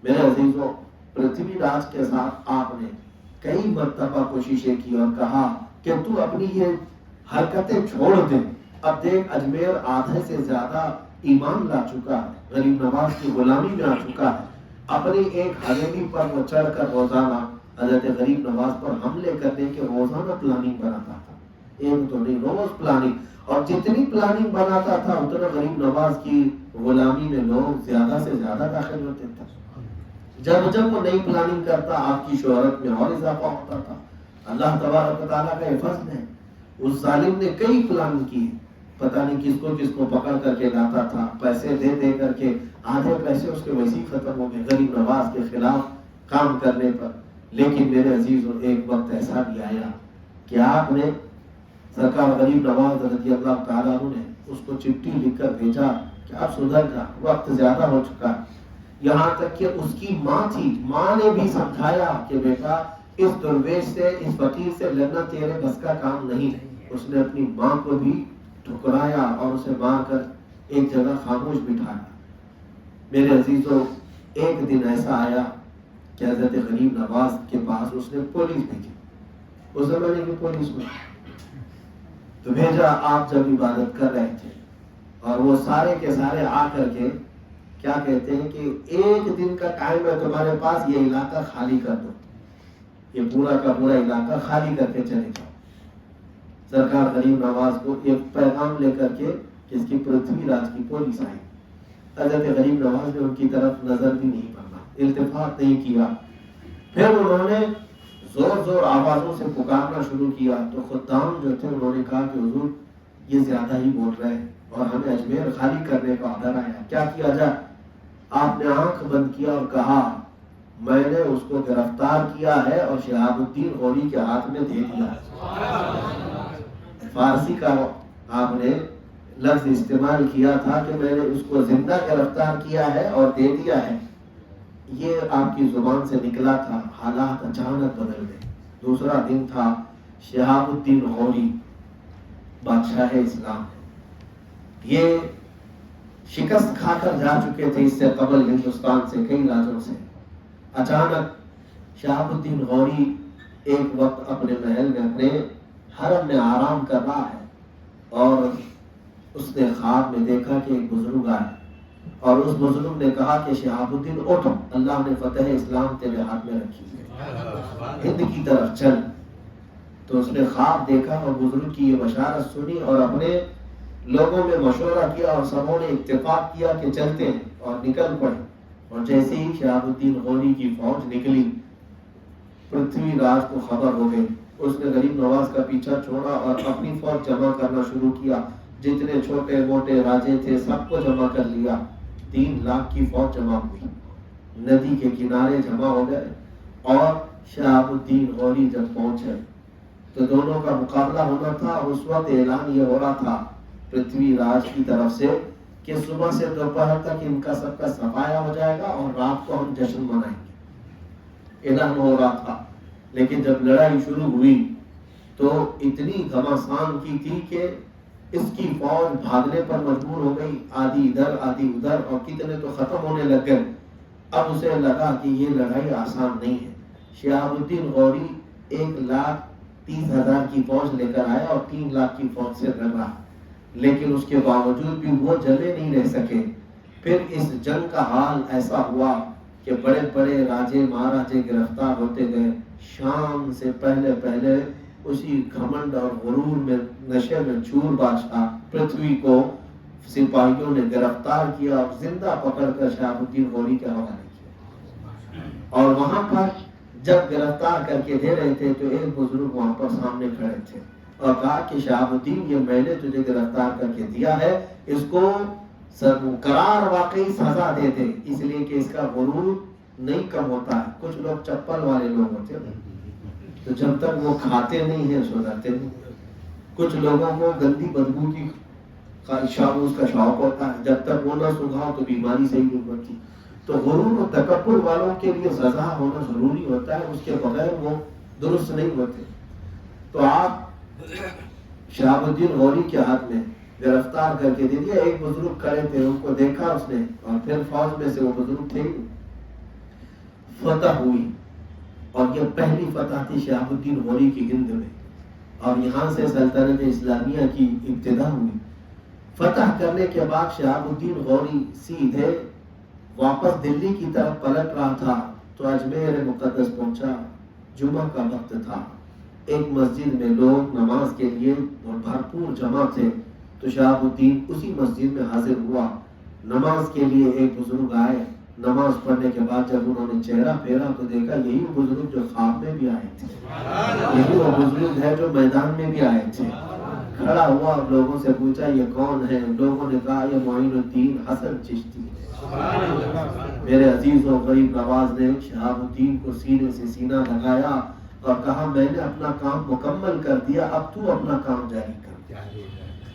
میرے عزیزوں، پرتھوی راج کے ساتھ آپ نے کئی مرتبہ کوششیں کی اور کہا کہ تو اپنی یہ حرکتیں چھوڑ دے۔ اب دیکھ اجمیر آدھے سے زیادہ ایمان لا چکا ہے، غریب نواز کی غلامی میں آ چکا ہے۔ اپنی ایک حویلی پر وہ چڑھ کر روزانہ حضرت غریب نواز پر حملے کرنے کے روزانہ پلاننگ بناتا تھا، ایک تو نہیں، روز پلاننگ، اور جتنی پلاننگ بناتا تھا اتنا غریب نواز کی غلامی میں لوگ زیادہ سے زیادہ داخل ہوتے تھے۔ جب وہ نئی پلاننگ کرتا آپ کی شہرت میں اور اضافہ ہوتا تھا۔ اللہ تبارک و تعالیٰ کا یہ فضل ہے، اس ظالم نے کئی پلاننگ کی پتہ نہیں کس کو پکڑ کر کے لاتا تھا، پیسے دے کر کے آدھے پیسے اس کے ویسے ہی ختم ہو گئے غریب نواز کے خلاف کام کرنے پر۔ لیکن میرے عزیزوں، ایک وقت ایسا بھی آیا کہ آپ نے سرکار غریب نواز رضی اللہ تعالیٰ عنہ نے اس کو چٹھی لکھ کر بھیجا کہ آپ سدھر جا، وقت زیادہ ہو چکا۔ یہاں تک کہ اس کی ماں تھی، ماں نے بھی سمجھایا کہ بیٹا اس درویش سے، اس فقیر سے لڑنا تیرے بس کا کام نہیں۔ اس نے اپنی ماں کو بھی ٹھکرایا اور اسے مار کر ایک جگہ خاموش بٹھایا۔ میرے عزیزوں، ایک دن ایسا آیا کہ حضرت غریب نواز کے پاس اس نے پولیس بھیجی، اس زمانے کی پولیس میں تو بھیجا، آپ جب عبادت کر رہے تھے اور وہ سارے کے سارے آ کر کے کیا کہتے ہیں کہ ایک دن کا ٹائم ہے تمہارے پاس، یہ علاقہ خالی کر دو، یہ پورا کا پورا علاقہ خالی کر کے چلے جاؤ۔ سرکار غریب نواز کو ایک پیغام لے کر کے جس کی پرتھوی راج کی پولیس آئی، حضرت غریب نواز نے ان کی طرف نظر بھی نہیں پڑا، التفات نہیں کیا۔ پھر انہوں نے زور آوازوں سے پکارنا شروع کیا تو خدام جو تھے انہوں نے کہا کہ حضور یہ زیادہ ہی بول رہے ہیں اور ہمیں اجمیر خالی کرنے کا آرڈر آیا، کیا کیا جائے؟ آپ نے آنکھ بند کیا اور کہا میں نے اس کو گرفتار کیا ہے اور شہاب الدین غوری کے ہاتھ میں دے دیا ہے۔ فارسی کا آپ نے لفظ استعمال کیا تھا کہ میں نے اس کو زندہ گرفتار کیا ہے اور دے دیا ہے، یہ آپ کی زبان سے نکلا تھا، حالات اچانک بدل گئے۔ دوسرا دن تھا، شہاب الدین غوری بادشاہ اسلام، یہ شکست کھا کر جا چکے تھے اس سے قبل ہندوستان سے، کئی راجوں سے۔ اچانک شہاب الدین غوری ایک وقت اپنے محل میں، اپنے حرم میں آرام کر رہا ہے اور اس نے خواب میں دیکھا کہ ایک بزرگ آئے اور اس بزرگ نے کہا کہ شہاب الدین اٹھ، اللہ نے فتح اسلام تیرے ہاتھ میں رکھی ہے، ہند کی طرف چل۔ تو اس نے خواب دیکھا اور بزرگ کی یہ بشارت سنی اور اپنے لوگوں میں مشورہ کیا اور سبوں نے اتفاق کیا کہ چلتے ہیں اور نکل پڑے۔ اور جیسے ہی شہاب الدین غوری کی فوج نکلی، پرتھوی راج کو خبر ہو گئی، اس نے غریب نواز کا پیچھا چھوڑا اور اپنی فوج جمع کرنا شروع کیا، جتنے چھوٹے موٹے راجے تھے سب کو جمع کر لیا۔ 3 لاکھ کی فوج جمع ہوئی، ندی کے کنارے جمع ہو گئے اور شہاب الدین غوری جب پہنچے تو دونوں کا مقابلہ ہونا تھا اور اس وقت اعلان یہ ہو رہا تھا پرتھوی راج کی طرف سے کہ صبح سے دوپہر تک ان کا سب کا صفایا ہو جائے گا اور رات کو ہم جشن منائیں گے، اعلان ہو رہا تھا۔ لیکن جب لڑائی شروع ہوئی تو اتنی گھمسان کی تھی کہ اس کی فوج بھاگنے پر مجبور ہو گئی، آدھی ادھر آدھی ادھر، اور کتنے تو ختم ہونے لگ گئے۔ اب اسے لگا کہ یہ لڑائی آسان نہیں ہے۔ شہاب الدین غوری 1,30,000 کی فوج لے کر آیا اور 3 لاکھ کی فوج سے لڑ رہا، لیکن اس کے باوجود بھی وہ جمے نہیں رہ سکے۔ پھر اس جنگ کا حال ایسا ہوا کہ بڑے بڑے راجے مہاراجے گرفتار ہوتے گئے۔ شام سے پہلے اسی گھمنڈ اور غرور میں، نشے میں چور بادشاہ پرتھوی کو سپاہیوں نے گرفتار کیا اور زندہ پکڑ کر شہاب الدین غوری کے حوالے کیا۔ اور وہاں پر جب گرفتار کر کے دے رہے تھے تو ایک بزرگ وہاں پر سامنے کھڑے تھے اور کہا کہ شہاب الدین یہ میں نے تجھے گرفتار کر کے دیا ہے، اس کو قرار واقعی سزا دے دے، اس لیے کہ اس کا غرور نہیں کم ہوتا ہے۔ کچھ لوگ چپل والے لوگ ہوتے ہیں تو جب تک وہ کھاتے نہیں ہیں سدھرتے نہیں۔ کچھ لوگوں کو گندی بدبو کی اس کا شوق ہوتا ہے، جب تک وہ نہ سنگھاؤ تو بیماری صحیح نہیں ہوتی۔ تو غرور و تکبر والوں کے لیے سزا ہونا ضروری ہوتا ہے، اس کے بغیر وہ درست نہیں ہوتے۔ تو آپ شہاب الدین غوری کے ہاتھ میں گرفتار کر کے دے دیا۔ ایک بزرگ کھڑے تھے، ان کو دیکھا اس نے اور پھر فوج میں سے وہ بزرگ تھے، فتح ہوئی اور یہ پہلی فتح تھی شہاب الدین غوری کی گند میں، اور یہاں سے سلطنت اسلامیہ کی ابتدا ہوئی۔ فتح کرنے کے بعد شہاب الدین غوری سیدھے واپس دلی کی طرف پلٹ رہا تھا تو اجمیر مقدس پہنچا، جمعہ کا وقت تھا۔ ایک مسجد میں لوگ نماز کے لیے بھرپور جمع تھے تو شہاب الدین اسی مسجد میں حاضر ہوا۔ نماز کے لیے ایک بزرگ آئے، نماز پڑھنے کے بعد جب انہوں نے چہرہ پھیرا تو دیکھا یہی وہ بزرگ جو خواب میں بھی آئے تھے، یہی وہ بزرگ ہے جو میدان میں بھی آئے تھے۔ کھڑا ہوا اور لوگوں سے پوچھا یہ کون ہے؟ لوگوں نے کہا یہ معین الدین حسن چشتی ہے۔ میرے عزیز و غریب نواز نے شہاب الدین کو سینے سے سینہ لگایا اور کہا میں نے اپنا کام مکمل کر دیا، اب تو اپنا کام جاری کر دیا۔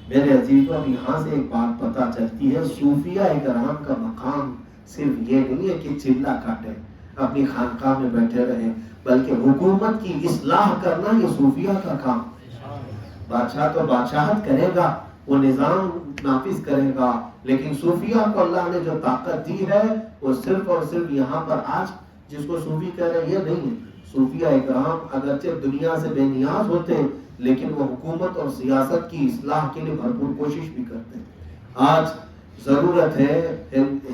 میرے عزیزوں، اب یہاں سے ایک بات پتہ چلتی ہے، صوفیہ کرام کا مقام صرف یہ نہیں ہے کہ چلا کاٹے اپنی خانقاہ میں بیٹھے رہیں، بلکہ حکومت کی اصلاح کرنا یہ صوفیہ کا کام۔ بادشاہ تو بادشاہت کرے گا، وہ نظام نافذ کرے گا، لیکن صوفیہ کو اللہ نے جو طاقت دی ہے وہ صرف اور صرف یہاں پر آج جس کو صوفی کہہ رہے ہیں یہ نہیں ہے۔ صوفیہ اکرام اگرچہ دنیا سے بے نیاز ہوتے ہیں لیکن وہ حکومت اور سیاست کی اصلاح کے لیے بھرپور کوشش بھی کرتے ہیں۔ آج ضرورت ہے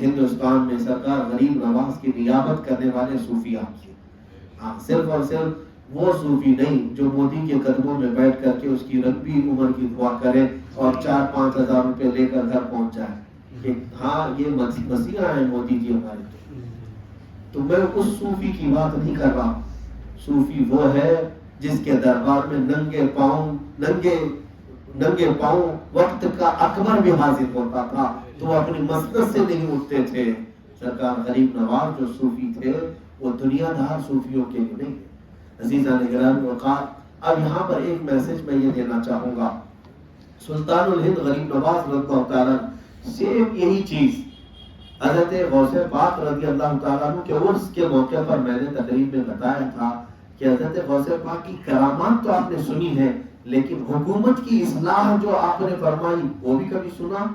ہندوستان میں سرکار غریب نواز کی نیابت کرنے والے صوفیہ کی۔ صرف اور صرف وہ صوفی نہیں جو مودی کے قدموں میں بیٹھ کر کے اس کی لمبی عمر کی دعا کرے اور 4-5 ہزار روپے لے کر گھر پہنچ جائے کہ ہاں یہ مسیحا ہے مودی جی ہمارے۔ تو میں اس صوفی کی بات نہیں کر رہا۔ صوفی وہ ہے جس کے دربار میں ننگے پاؤں وقت کا اکبر بھی حاضر ہوتا تھا تو وہ اپنی مسجد سے نہیں اٹھتے تھے۔ سرکار غریب نواز جو صوفی تھے وہ دنیا دار صوفیوں کے لیے نہیں۔ عزیزان گرامی وقار، اب یہاں پر ایک میسج میں یہ دینا چاہوں گا، سلطان الہند غریب نواز رضی اللہ تعالیٰ صرف یہی چیز حضرت غوث پاک رضی اللہ تعالیٰ عنہ کے عرس کے موقع پر میں نے تقریب میں بتایا تھا کہ حضرت غوث پاک کی کرامات تو آپ نے سنی ہے، لیکن حکومت کی اصلاح جو آپ نے فرمائی وہ بھی کبھی سنا؟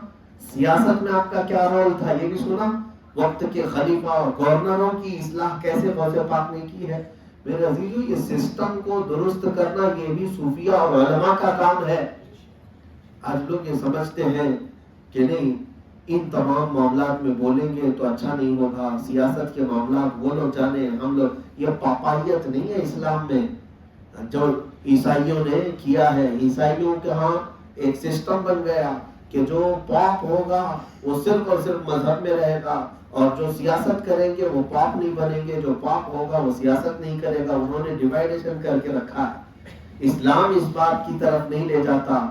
سیاست میں آپ کا کیا رول تھا یہ بھی سنا؟ وقت کے خلیفہ اور گورنروں کی اصلاح کیسے غوث پاک نے کی ہے؟ میرے عزیزو، یہ سسٹم کو درست کرنا یہ بھی صوفیہ اور علماء کا کام ہے۔ آج لوگ یہ سمجھتے ہیں کہ نہیں ان تمام معاملات میں بولیں گے تو اچھا نہیں ہوگا، سیاست کے معاملات وہ لوگ جانے، ہم لوگ، یہ پاپائیت نہیں ہے اسلام میں جو عیسائیوں نے کیا ہے۔ عیسائیوں کے ہاں ایک سسٹم بن گیا کہ جو پاپ ہوگا وہ صرف اور صرف مذہب میں رہے گا، اور جو سیاست کریں گے وہ پاپ نہیں بنیں گے، جو پاپ ہوگا وہ سیاست نہیں کرے گا۔ انہوں نے ڈیوائیڈیشن کر کے رکھا ہے۔ اسلام اس بات کی طرف نہیں لے جاتا۔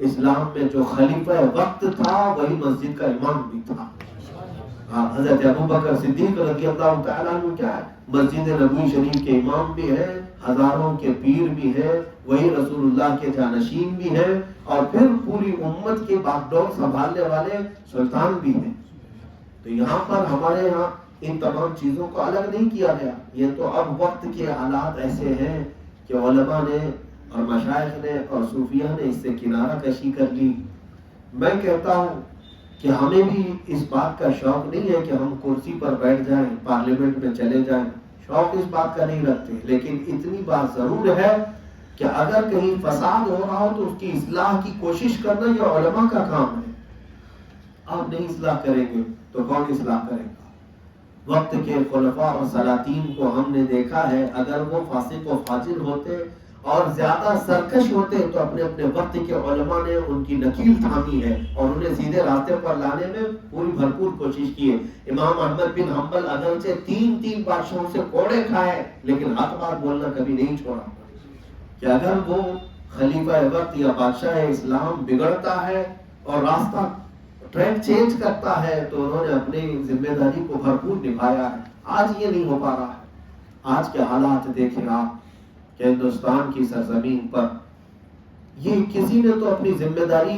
اسلام میں جو خلیفہ وقت تھا وہی مسجد کا امام بھی تھا۔ حضرت ابوبکر صدیق رضی اللہ تعالیٰ عنہ کیا ہے؟ مسجد نبوی شریف کے امام بھی ہیں، ہزاروں کے پیر بھی ہیں، وہی رسول اللہ کے جانشین بھی ہیں، اور پھر پوری امت کے باغ ڈور سنبھالنے والے سلطان بھی ہیں۔ تو یہاں پر ہمارے یہاں ان تمام چیزوں کو الگ نہیں کیا گیا۔ یہ تو اب وقت کے حالات ایسے ہیں کہ علماء نے اور مشائخ نے اور صوفیہ نے اس سے کنارہ کشی کر لی۔ میں کہتا ہوں کہ ہمیں بھی اس بات کا شوق نہیں ہے کہ ہم کرسی پر بیٹھ جائیں، پارلیمنٹ میں چلے جائیں، شوق اس بات کا نہیں رکھتے، لیکن اتنی بات ضرور ہے کہ اگر کہیں فساد ہو رہا ہو تو اس کی اصلاح کی کوشش کرنا یہ علماء کا کام ہے۔ آپ نہیں اصلاح کریں گے تو کون اصلاح کرے گا؟ وقت کے خلفاء اور سلاطین کو ہم نے دیکھا ہے، اگر وہ فاسق و فاجر ہوتے اور زیادہ سرکش ہوتے تو اپنے اپنے وقت کے علماء نے ان کی نکیل تھامی ہے اور انہیں سیدھے راستے پر لانے میں پوری بھرپور کوشش کی ہے۔ امام احمد بن حنبل اگرچہ 3 بادشاہوں سے کوڑے کھائے لیکن حق بات بولنا کبھی نہیں چھوڑا کہ اگر وہ خلیفہ وقت یا بادشاہ اسلام بگڑتا ہے اور راستہ ٹرینڈ چینج کرتا ہے تو انہوں نے اپنی ذمہ داری کو بھرپور نبھایا ہے۔ آج یہ نہیں ہو پا رہا ہے۔ آج کے حالات دیکھیں آپ کہ ہندوستان کی سرزمین پر یہ کسی نے تو اپنی ذمہ داری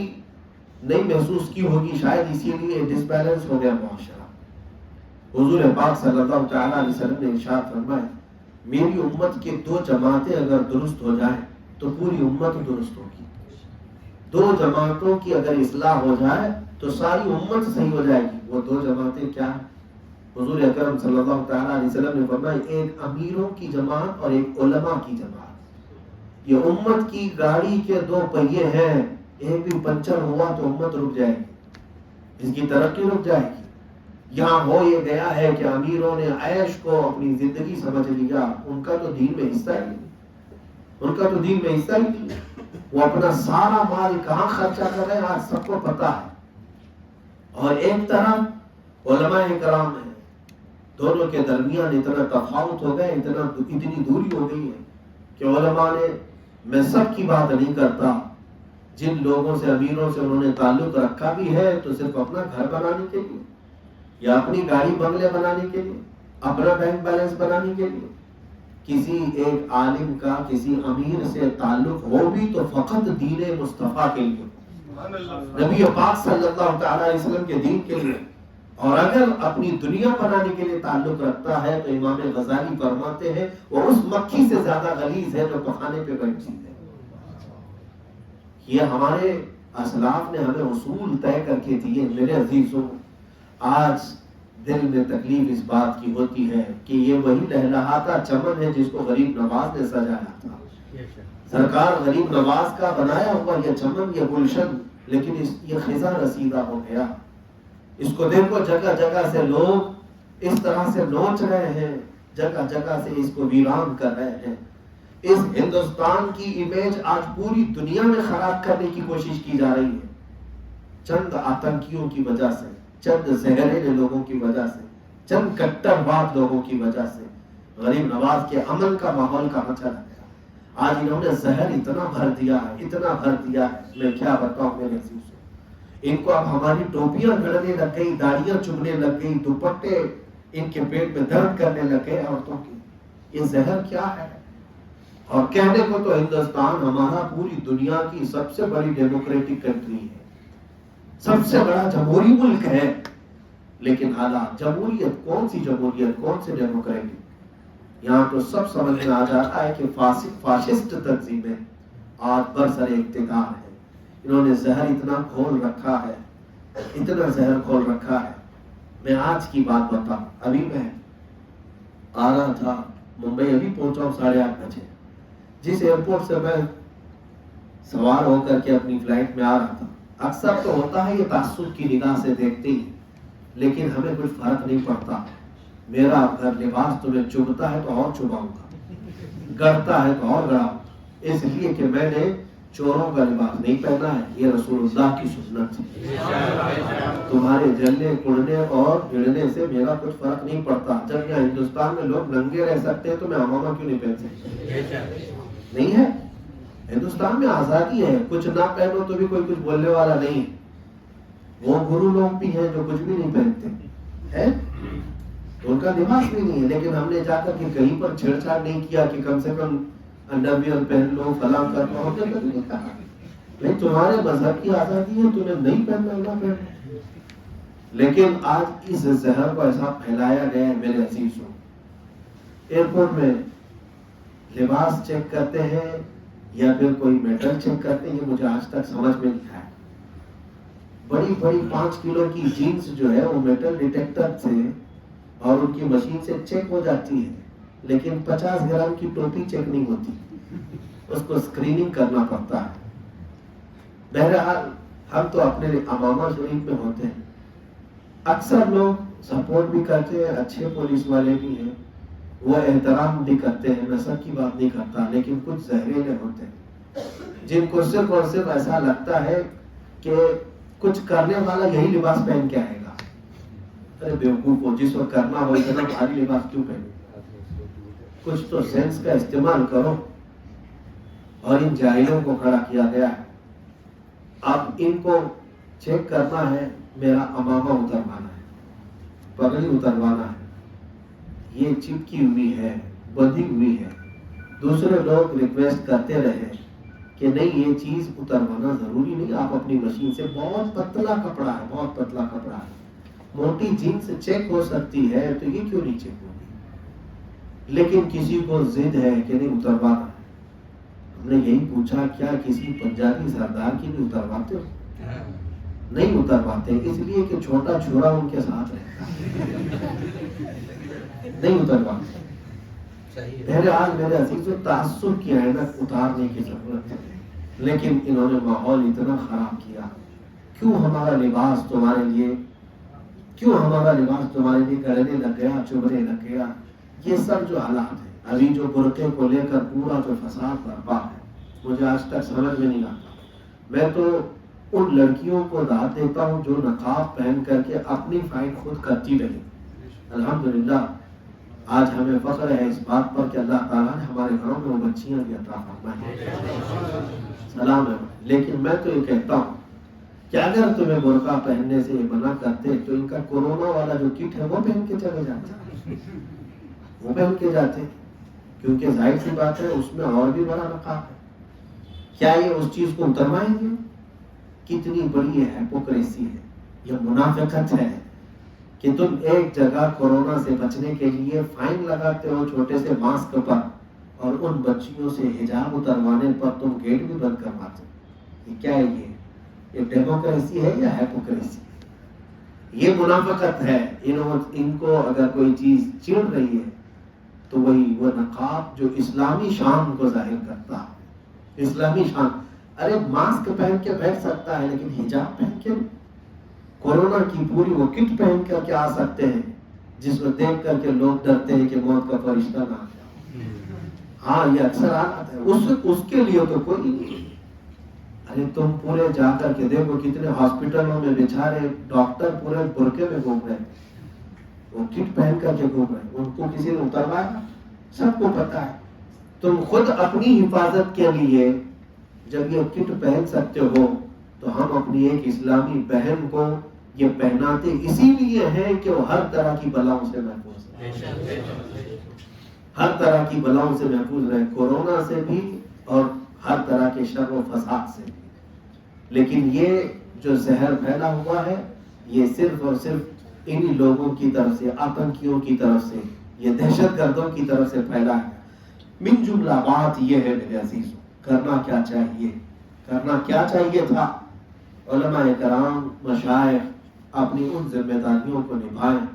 نہیں محسوس کی ہوگی، شاید اسی لیے ڈس بیلنس ہو گیا معاشرہ۔ حضور پاک صلی اللہ تعالیٰ علیہ وسلم نے ارشاد فرمایا، میری امت کے 2 جماعتیں اگر درست ہو جائیں تو پوری امت درست ہوگی۔ 2 جماعتوں کی اگر اصلاح ہو جائے تو ساری امت صحیح ہو جائے گی۔ وہ 2 جماعتیں کیا ہیں؟ حضور اکرم صلی اللہ تعالیٰ علیہ وسلم نے فرمایا، ایک امیروں کی جماعت اور ایک علماء کی جماعت۔ یہ امت کی گاڑی کے 2 پہیے ہیں، ایک بھی پنچر ہوا تو امت رک جائے گی، اس کی ترقی رک جائے گی۔ یہاں ہو یہ گیا ہے کہ امیروں نے عیش کو اپنی زندگی سمجھ لیا، ان کا تو دین میں حصہ ہی نہیں، وہ اپنا سارا مال کہاں خرچہ کر رہے ہیں آج سب کو پتا ہے۔ اور ایک طرف علماء کرام ہیں، دونوں کے درمیان اتنا تفاوت ہو گئے، اتنی دوری ہو گئی ہے کہ علماء نے، میں سب کی بات نہیں کرتا، جن لوگوں سے امیروں سے انہوں نے تعلق رکھا بھی ہے تو صرف اپنا گھر بنانے کے لیے یا اپنی گاڑی بنگلے بنانے کے لیے، اپنا بینک بیلنس بنانے کے لیے۔ کسی ایک عالم کا کسی امیر سے تعلق ہو بھی تو فقط دین مصطفیٰ کے لیے، نبی پاک صلی اللہ تعالی علیہ وسلم کے دین کے لیے۔ اور اگر اپنی دنیا بنانے کے لیے تعلق رکھتا ہے تو امام غزالی فرماتے ہیں وہ اس مکھی سے زیادہ غلیظ ہے جو پخانے پہ بیٹھی ہے۔ یہ ہمارے اسلاف نے ہمیں اصول طے کر کے دیے۔ میرے عزیزوں، آج دل میں تکلیف اس بات کی ہوتی ہے کہ یہ وہی لہلہاتا چمن ہے جس کو غریب نواز نے سجایا تھا۔ سرکار غریب نواز کا بنایا ہوا یہ چمن، یہ گلشن، لیکن یہ خزاں رسیدہ ہو گیا۔ اس کو دیکھو جگہ جگہ سے لوگ اس طرح سے نوچ رہے ہیں، جگہ جگہ سے اس کو ویران کر رہے ہیں۔ اس ہندوستان کی امیج آج پوری دنیا میں خراب کرنے کی کوشش کی جا رہی ہے، چند آتنکیوں کی وجہ سے، چند زہریلے لوگوں کی وجہ سے، چند کٹرواد لوگوں کی وجہ سے غریب نواز کے امن کا ماحول کہاں چلا گیا۔ آج انہوں نے زہر اتنا بھر دیا ہے، اتنا بھر دیا ہے، میں کیا بتاؤں میرے عزیزوں۔ ان کو اب ہماری ٹوپیاں گھڑنے لگ گئی، داڑیاں چبھنے لگ گئی، دوپٹے ان کے پیٹ میں درد کرنے لگ گئے عورتوں کی۔ یہ زہر کیا ہے؟ اور کہنے کو تو ہندوستان ہمارا پوری دنیا کی سب سے بڑی ڈیموکریٹک کنٹری ہے، سب سے بڑا جمہوری ملک ہے، لیکن حالات، جمہوریت کون سی جمہوریت، کون سے ڈیموکریٹک؟ یہاں تو سب سمجھ میں آ جاتا ہے کہ فاشسٹ تنظیمیں آج برسر اقتدار ہے۔ انہوں نے زہر اتنا کھول رکھا ہے، اتنا زہر کھول رکھا ہے۔ میں آج کی بات بتاؤں، ابھی میں آ رہا تھا ممبئی، ابھی پہنچا ہوں 8:30 بجے۔ جس ایئرپورٹ سے میں سوار ہو کر کے اپنی فلائٹ میں آ رہا تھا، اکثر تو ہوتا ہے یہ تعصب کی نگاہ سے دیکھتے ہی، لیکن ہمیں کچھ فرق نہیں پڑتا۔ میرا اگر لباس تمہیں چبھتا ہے تو اور چبھاؤں گا، گڑتا ہے تو اور گڑاؤں، اس لیے کہ میں نے چوروں کا لباس نہیں پہنا ہے، یہ رسول اللہ کی سنت ہے۔ تمہارے جلنے کڑنے اور بھیڑنے سے میرا کچھ فرق نہیں پڑتا۔ جب یہاں ہندوستان میں لوگ ننگے رہ سکتے ہیں تو میں امامہ کیوں نہیں پہن سکتا؟ نہیں ہے، ہندوستان میں آزادی ہے، کچھ نہ پہنو تو بھی کوئی کچھ بولنے والا نہیں۔ وہ گرو لوگ بھی ہیں جو کچھ بھی نہیں پہنتے ہیں، تو ان کا لباس بھی نہیں ہے، لیکن ہم نے جا کر کے کہیں پر چھیڑ چھاڑ نہیں کیا کہ کم سے کم انڈرویئر پہن لو، فلاں کر لو، ہم نے کبھی نہیں کہا۔ نہیں، تمہارے مذہب کی آزادی ہے، تمہیں نہیں پہننا نہ پہننا۔ لیکن آج اس زہر کو ایسا پھیلایا گیا ہے میرے عزیزوں۔ ایئرپورٹ میں لباس چیک کرتے ہیں یا پھر کوئی میٹل چیک کرتے ہیں، یہ مجھے آج تک سمجھ میں نہیں آیا۔ بڑی بڑی 5 کلو کی جینس جو ہے وہ میٹل ڈیٹیکٹر سے اور ان کی مشین سے چیک ہو جاتی ہے، لیکن 50 گرام کی ٹوپی چیک نہیں ہوتی، اس کو اسکریننگ کرنا پڑتا ہے۔ بہرحال ہم تو اپنے امامہ شریف میں ہوتے ہیں، اکثر لوگ سپورٹ بھی کرتے ہیں، اچھے پولیس والے بھی ہیں، وہ احترام بھی کرتے ہیں، میں سب کی بات نہیں کرتا، لیکن کچھ زہریلے ہوتے ہیں جن کو صرف اور صرف ایسا لگتا ہے کہ کچھ کرنے والا یہی لباس پہن کے آئے گا۔ ارے بیوقوف ہو، جس وقت کرنا ہو اتنا بھاری لباس کیوں پہنے؟ کچھ تو سینس کا استعمال کرو۔ اور ان جاہلوں کو کھڑا کیا گیا ہے، اب ان کو چیک کرنا ہے، میرا امامہ اتروانا ہے، پگڑی اتروانا ہے، یہ چپکی ہوئی ہے، بدھی ہوئی ہے۔ دوسرے لوگ ریکویسٹ کرتے رہے کہ نہیں یہ چیز اتروانا ضروری نہیں، آپ اپنی مشین سے، بہت پتلا کپڑا ہے، بہت پتلا کپڑا ہے، موٹی جینس چیک ہو سکتی ہے تو یہ کیوں نہیں چیک ہوگی؟ لیکن کسی کو ضد ہے کہ نہیں اتروانا ہے۔ ہم نے یہی پوچھا کیا کسی پنجابی سردار کی بھی اترواتے ہو؟ نہیں اترواتے، اس لیے کہ چھوٹا چھوڑا ان کے ساتھ رہتا ہے، نہیں اترواتے۔ بہرحال میرے عزیزوں، تعصب کی عینت اتارنے کی ضرورت ہے، لیکن انہوں نے ماحول اتنا خراب کیا۔ کیوں ہمارا لباس تمہارے لیے، کیوں ہمارا لباس تمہارے لیے گڑنے لگ گیا، چبھنے لگ گیا؟ یہ سب جو حالات ہیں، ابھی جو برقعے کو لے کر پورا جو فساد برپا ہے، مجھے آج تک سمجھ میں نہیں آتا۔ میں تو ان لڑکیوں کو داد دیتا ہوں جو نقاب پہن کر کے اپنی فائٹ خود کرتی رہی۔ الحمدللہ آج ہمیں فخر ہے اس بات پر کہ اللہ تعالیٰ نے ہمارے گھروں میں وہ بچیاں بھی عطا فرمائی۔ سلام ہے، لیکن میں تو یہ کہتا ہوں کہ اگر تمہیں برقع پہننے سے منع کرتے تو ان کا کورونا والا جو کٹ ہے وہ پہن کے چلے جاتے، وہ پہن کے جاتے، کیونکہ ظاہر سی بات ہے اس میں اور بھی بڑا نقاب ہے. کیا یہ اس چیز کو اتروائیں گے؟ کتنی بڑی ہیپوکریسی ہے، یہ منافقت ہے کہ تم ایک جگہ کورونا سے بچنے کے لیے فائن لگاتے ہو چھوٹے سے ماسک پر، اور ان بچیوں سے حجاب اتروانے پر تم گیٹ بھی بند کرواتے ہو. یہ کیا ہے؟ یہ ڈیموکریسی ہے یا ہیپوکریسی؟ یہ منافقت ہے. ان کو اگر کوئی چیز چڑ رہی ہے تو وہی وہ نقاب جو اسلامی شان کو ظاہر کرتا ہے. اسلامی شان، ارے ماسک پہن کے بیٹھ سکتا ہے لیکن حجاب پہن کے کورونا کی پوری وہ کٹ پہن کر کے آ سکتے ہیں جس کو دیکھ کر کے لوگ ڈرتے ہیں کہ موت کا فرشتہ نہ آ جائے. ہاں یہ اکثر آتا ہے. اس کے لیے تو کوئی نہیں. ارے تم پورے جا کر کے دیکھو کتنے ہاسپٹلوں میں بیچارے ڈاکٹر پورے برقعے میں گھوم رہے ہیں، وہ کٹ پہن کر کے گھوم رہے ہیں. ان کو کسی نے اتروایا؟ سب کو پتا ہے. تم خود اپنی حفاظت کے لیے جب یہ کٹ پہن سکتے ہو تو ہم اپنی ایک اسلامی بہن کو یہ پہناتے اسی لیے ہے کہ وہ ہر طرح کی بلاؤں سے محفوظ رہے، ہر طرح کی بلاؤں سے محفوظ رہے، کورونا سے بھی اور ہر طرح کے شر و فساد سے بھی. لیکن یہ جو زہر پھیلا ہوا ہے یہ صرف اور صرف انہی لوگوں کی طرف سے، آتنکیوں کی طرف سے، یہ دہشت گردوں کی طرف سے پھیلا ہے. من جملہ بات یہ ہے میرے عزیزوں، کرنا کیا چاہیے؟ کرنا کیا چاہیے تھا؟ علماء کرام، مشائخ اپنی ان ذمہ داریوں کو نبھائیں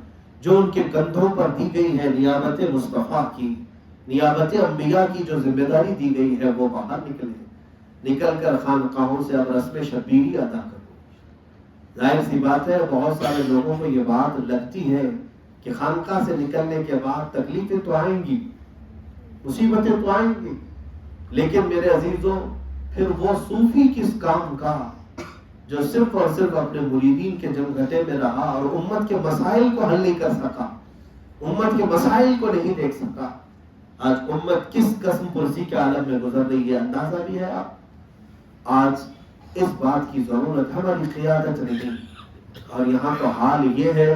جو ان کے کندھوں پر دی گئی ہے. نیابت مصطفیٰ کی، نیابت انبیاء کی جو ذمہ داری دی گئی ہے وہ باہر نکل کر خانقاہوں سے اب رسم شبیری ادا کرو. ظاہر سی بات ہے بہت سارے لوگوں کو یہ بات لگتی ہے کہ خانقاہ سے نکلنے کے بعد تکلیفیں تو آئیں گی، مصیبتیں تو آئیں گی، لیکن میرے عزیزوں پھر وہ صوفی کس کام کا جو صرف اور صرف اپنے مریدین کے جمگھٹے میں رہا اور امت کے مسائل کو حل نہیں کر سکا، امت کے مسائل کو نہیں دیکھ سکا. آج امت کس قسم پرسی کے عالم میں گزر رہی ہے اندازہ بھی ہے آپ. آج اس بات کی ضرورت ہماری قیادت نہیں، اور یہاں تو حال یہ ہے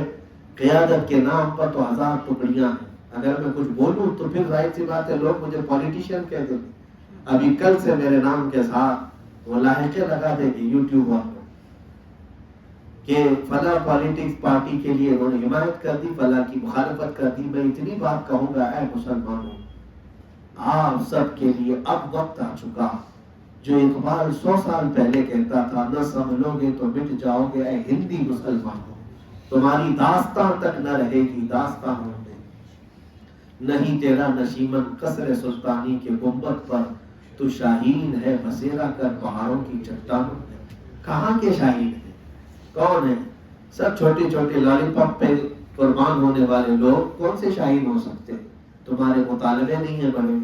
قیادت کے نام پر تو 1000 ٹکڑیاں ہیں. اگر میں کچھ بولوں تو پھر ظاہر سی بات ہے لوگ مجھے پولیٹیشین کہہ دیں گے. ابھی کل سے میرے نام کے ساتھ وہ لاحقے لگا دیں گے یوٹیوب والوں کہ فلاں پالیٹکس پارٹی کے لیے انہوں نے حمایت کر دی، فلاں کی مخالفت کر دی. میں اتنی بات کہوں گا، اے مسلمانوں آپ سب کے لیے اب وقت آ چکا. جو اقبال 100 سال پہلے کہتا تھا، نہ سنبھلو گے تو مٹ جاؤ گے اے ہندی مسلمانوں، تمہاری داستان تک نہ رہے گی داستانوں میں. نہیں تیرا نشیمن قصر سلطانی کے گنبد پر، تو شاہین ہے بسیرا کر پہاڑوں کی چٹانوں میں. کہاں کے شاہین ہیں؟ کون ہیں؟ سب چھوٹی چھوٹی لالی پاپ پہ قربان ہونے والے لوگ کون سے شاہین ہو سکتے ہیں؟ تمہارے مطالبے نہیں ہیں بڑے،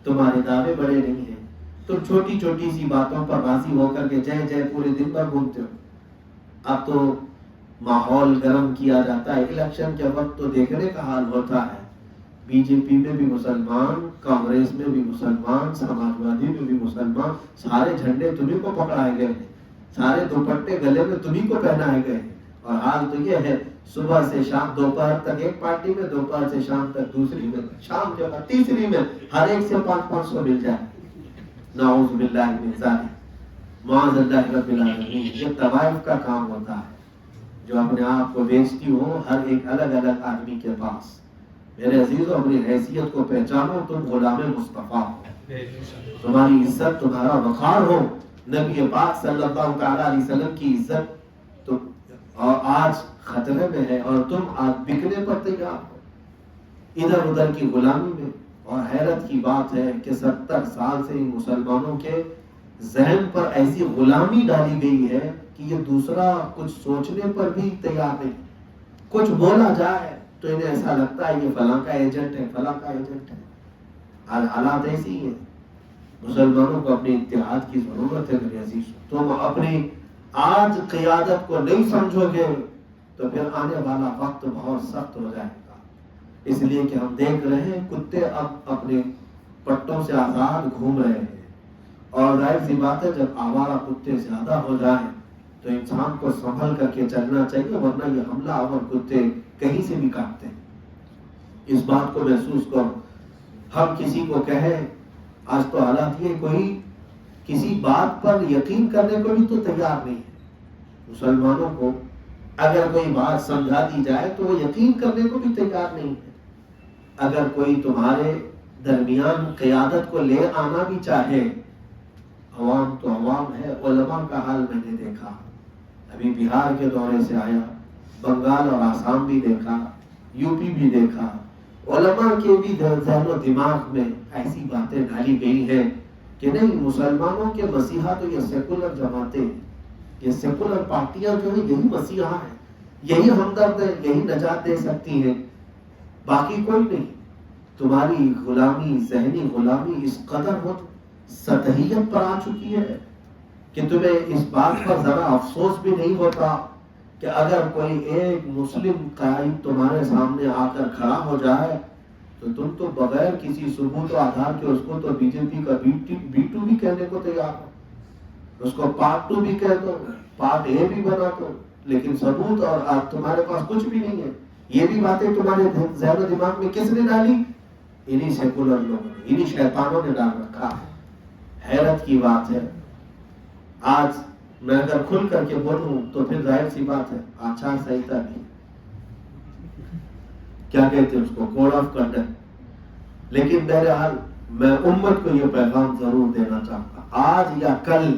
تمہارے دعوے بڑے نہیں ہیں، تم چھوٹی چھوٹی سی باتوں پر راضی ہو کر کے جے جے پورے دن بھر گھومتے ہو. اب تو ماحول گرم کیا جاتا ہے، الیکشن کے وقت تو دیکھنے کا حال ہوتا ہے. بی جے پی میں بھی مسلمان، کانگریس میں بھی مسلمان، سماجوادی میں بھی مسلمان، سارے جھنڈے تمہیں کو پکڑائے گئے ہیں، سارے دوپٹے گلے میں تمہیں کو پہنائے گئے ہیں. اور حال تو یہ ہے صبح سے شام، دوپہر تک ایک پارٹی میں، دوپہر سے شام تک دوسری میں، شام کے بعد تیسری میں، ہر ایک سے 500 مل جائے. نعوذ باللہ من ذالک، معاذ اللہ رب العالمین. یہ طوائف کا کام ہوتا ہے جو اپنے آپ کو بیچتی ہو ہر ایک الگ الگ آدمی کے پاس. میرے عزیزوں اپنی حیثیت کو پہچانو، تم غلام مصطفیٰ ہو، تمہاری عزت، تمہارا وقار ہو. نبی پاک صلی اللہ تعالی علیہ وسلم کی عزت تو اور آج خطرے میں ہے، اور تم آج بکنے پر تیار ہو ادھر ادھر کی غلامی میں. اور حیرت کی بات ہے کہ 70 سال سے ان مسلمانوں کے ذہن پر ایسی غلامی ڈالی گئی ہے کہ یہ دوسرا کچھ سوچنے پر بھی تیار نہیں. کچھ بولا جائے تو انہیں ایسا لگتا ہے یہ فلاں کا ایجنٹ ہے، فلاں کا ایجنٹ ہے. حالات ایسی ہی ہیں. مسلمانوں کو اپنے اتحاد کی ضرورت ہے میرے عزیز. تم اپنی آج قیادت کو نہیں سمجھو گے تو پھر آنے والا وقت بہت سخت ہو جائے گا. اس لیے کہ ہم دیکھ رہے ہیں کتے اب اپنے پٹوں سے آزاد گھوم رہے ہیں، اور ظاہر سی بات ہے جب آوارہ کتے زیادہ ہو جائیں تو انسان کو سنبھل کر کے چلنا چاہیے، ورنہ یہ حملہ آور کتے کہیں سے بھی کاٹتے ہیں۔ اس بات کو محسوس کرو۔ ہم کسی کو کہیں، آج تو حالات یہ کوئی کسی بات پر یقین کرنے کو بھی تو تیار نہیں ہے۔ مسلمانوں کو اگر کوئی بات سمجھا دی جائے تو وہ یقین کرنے کو بھی تیار نہیں ہے۔ اگر کوئی تمہارے درمیان قیادت کو لے آنا بھی چاہے، عوام تو عوام ہے، علماء کا حال میں نے دیکھا، ابھی بہار کے دورے سے آیا، بنگال اور آسام بھی دیکھا، یو پی بھی دیکھا، علماء کے بھی ذہن و دماغ میں ایسی باتیں ڈالی گئی ہیں کہ نہیں، مسلمانوں کے مسیحا تو یہ سیکولر جماعتیں، یہ سیکولر پارٹیاں جو ہیں یہی مسیحا ہیں، یہی ہمدرد ہیں، یہی نجات دے سکتی ہیں، باقی کوئی نہیں۔ تمہاری غلامی، ذہنی غلامی اس قدر ہو سطحیت پر آ چکی ہے کہ تمہیں اس بات پر ذرا افسوس بھی نہیں ہوتا کہ اگر کوئی ایک مسلم قائد تمہارے سامنے آ کر کھڑا ہو جائے تو تم تو بغیر کسی ثبوت و آدھار کے اس کو تو بی جے پی کا بی ٹو بھی کہنے کو تیار ہو، اس کو پارٹ 2 بھی کہہ دو، پارٹ اے بھی بنا دو، لیکن ثبوت اور تمہارے پاس کچھ بھی نہیں ہے۔ یہ بھی باتیں تمہارے ذہن و دماغ میں کس نے ڈالی؟ انہی سیکولر لوگوں نے، انہی شیطانوں نے ڈال رکھا ہے۔ حیرت کی بات ہے، آج میں اگر کھل کر کے بولوں تو پھر ظاہر سی بات ہے آچار سنہتا بھی، کیا کہتے ہیں اس کو، کوڈ آف کنڈکٹ۔ لیکن بہرحال میں امت کو یہ پیغام ضرور دینا چاہتا ہوں، آج یا کل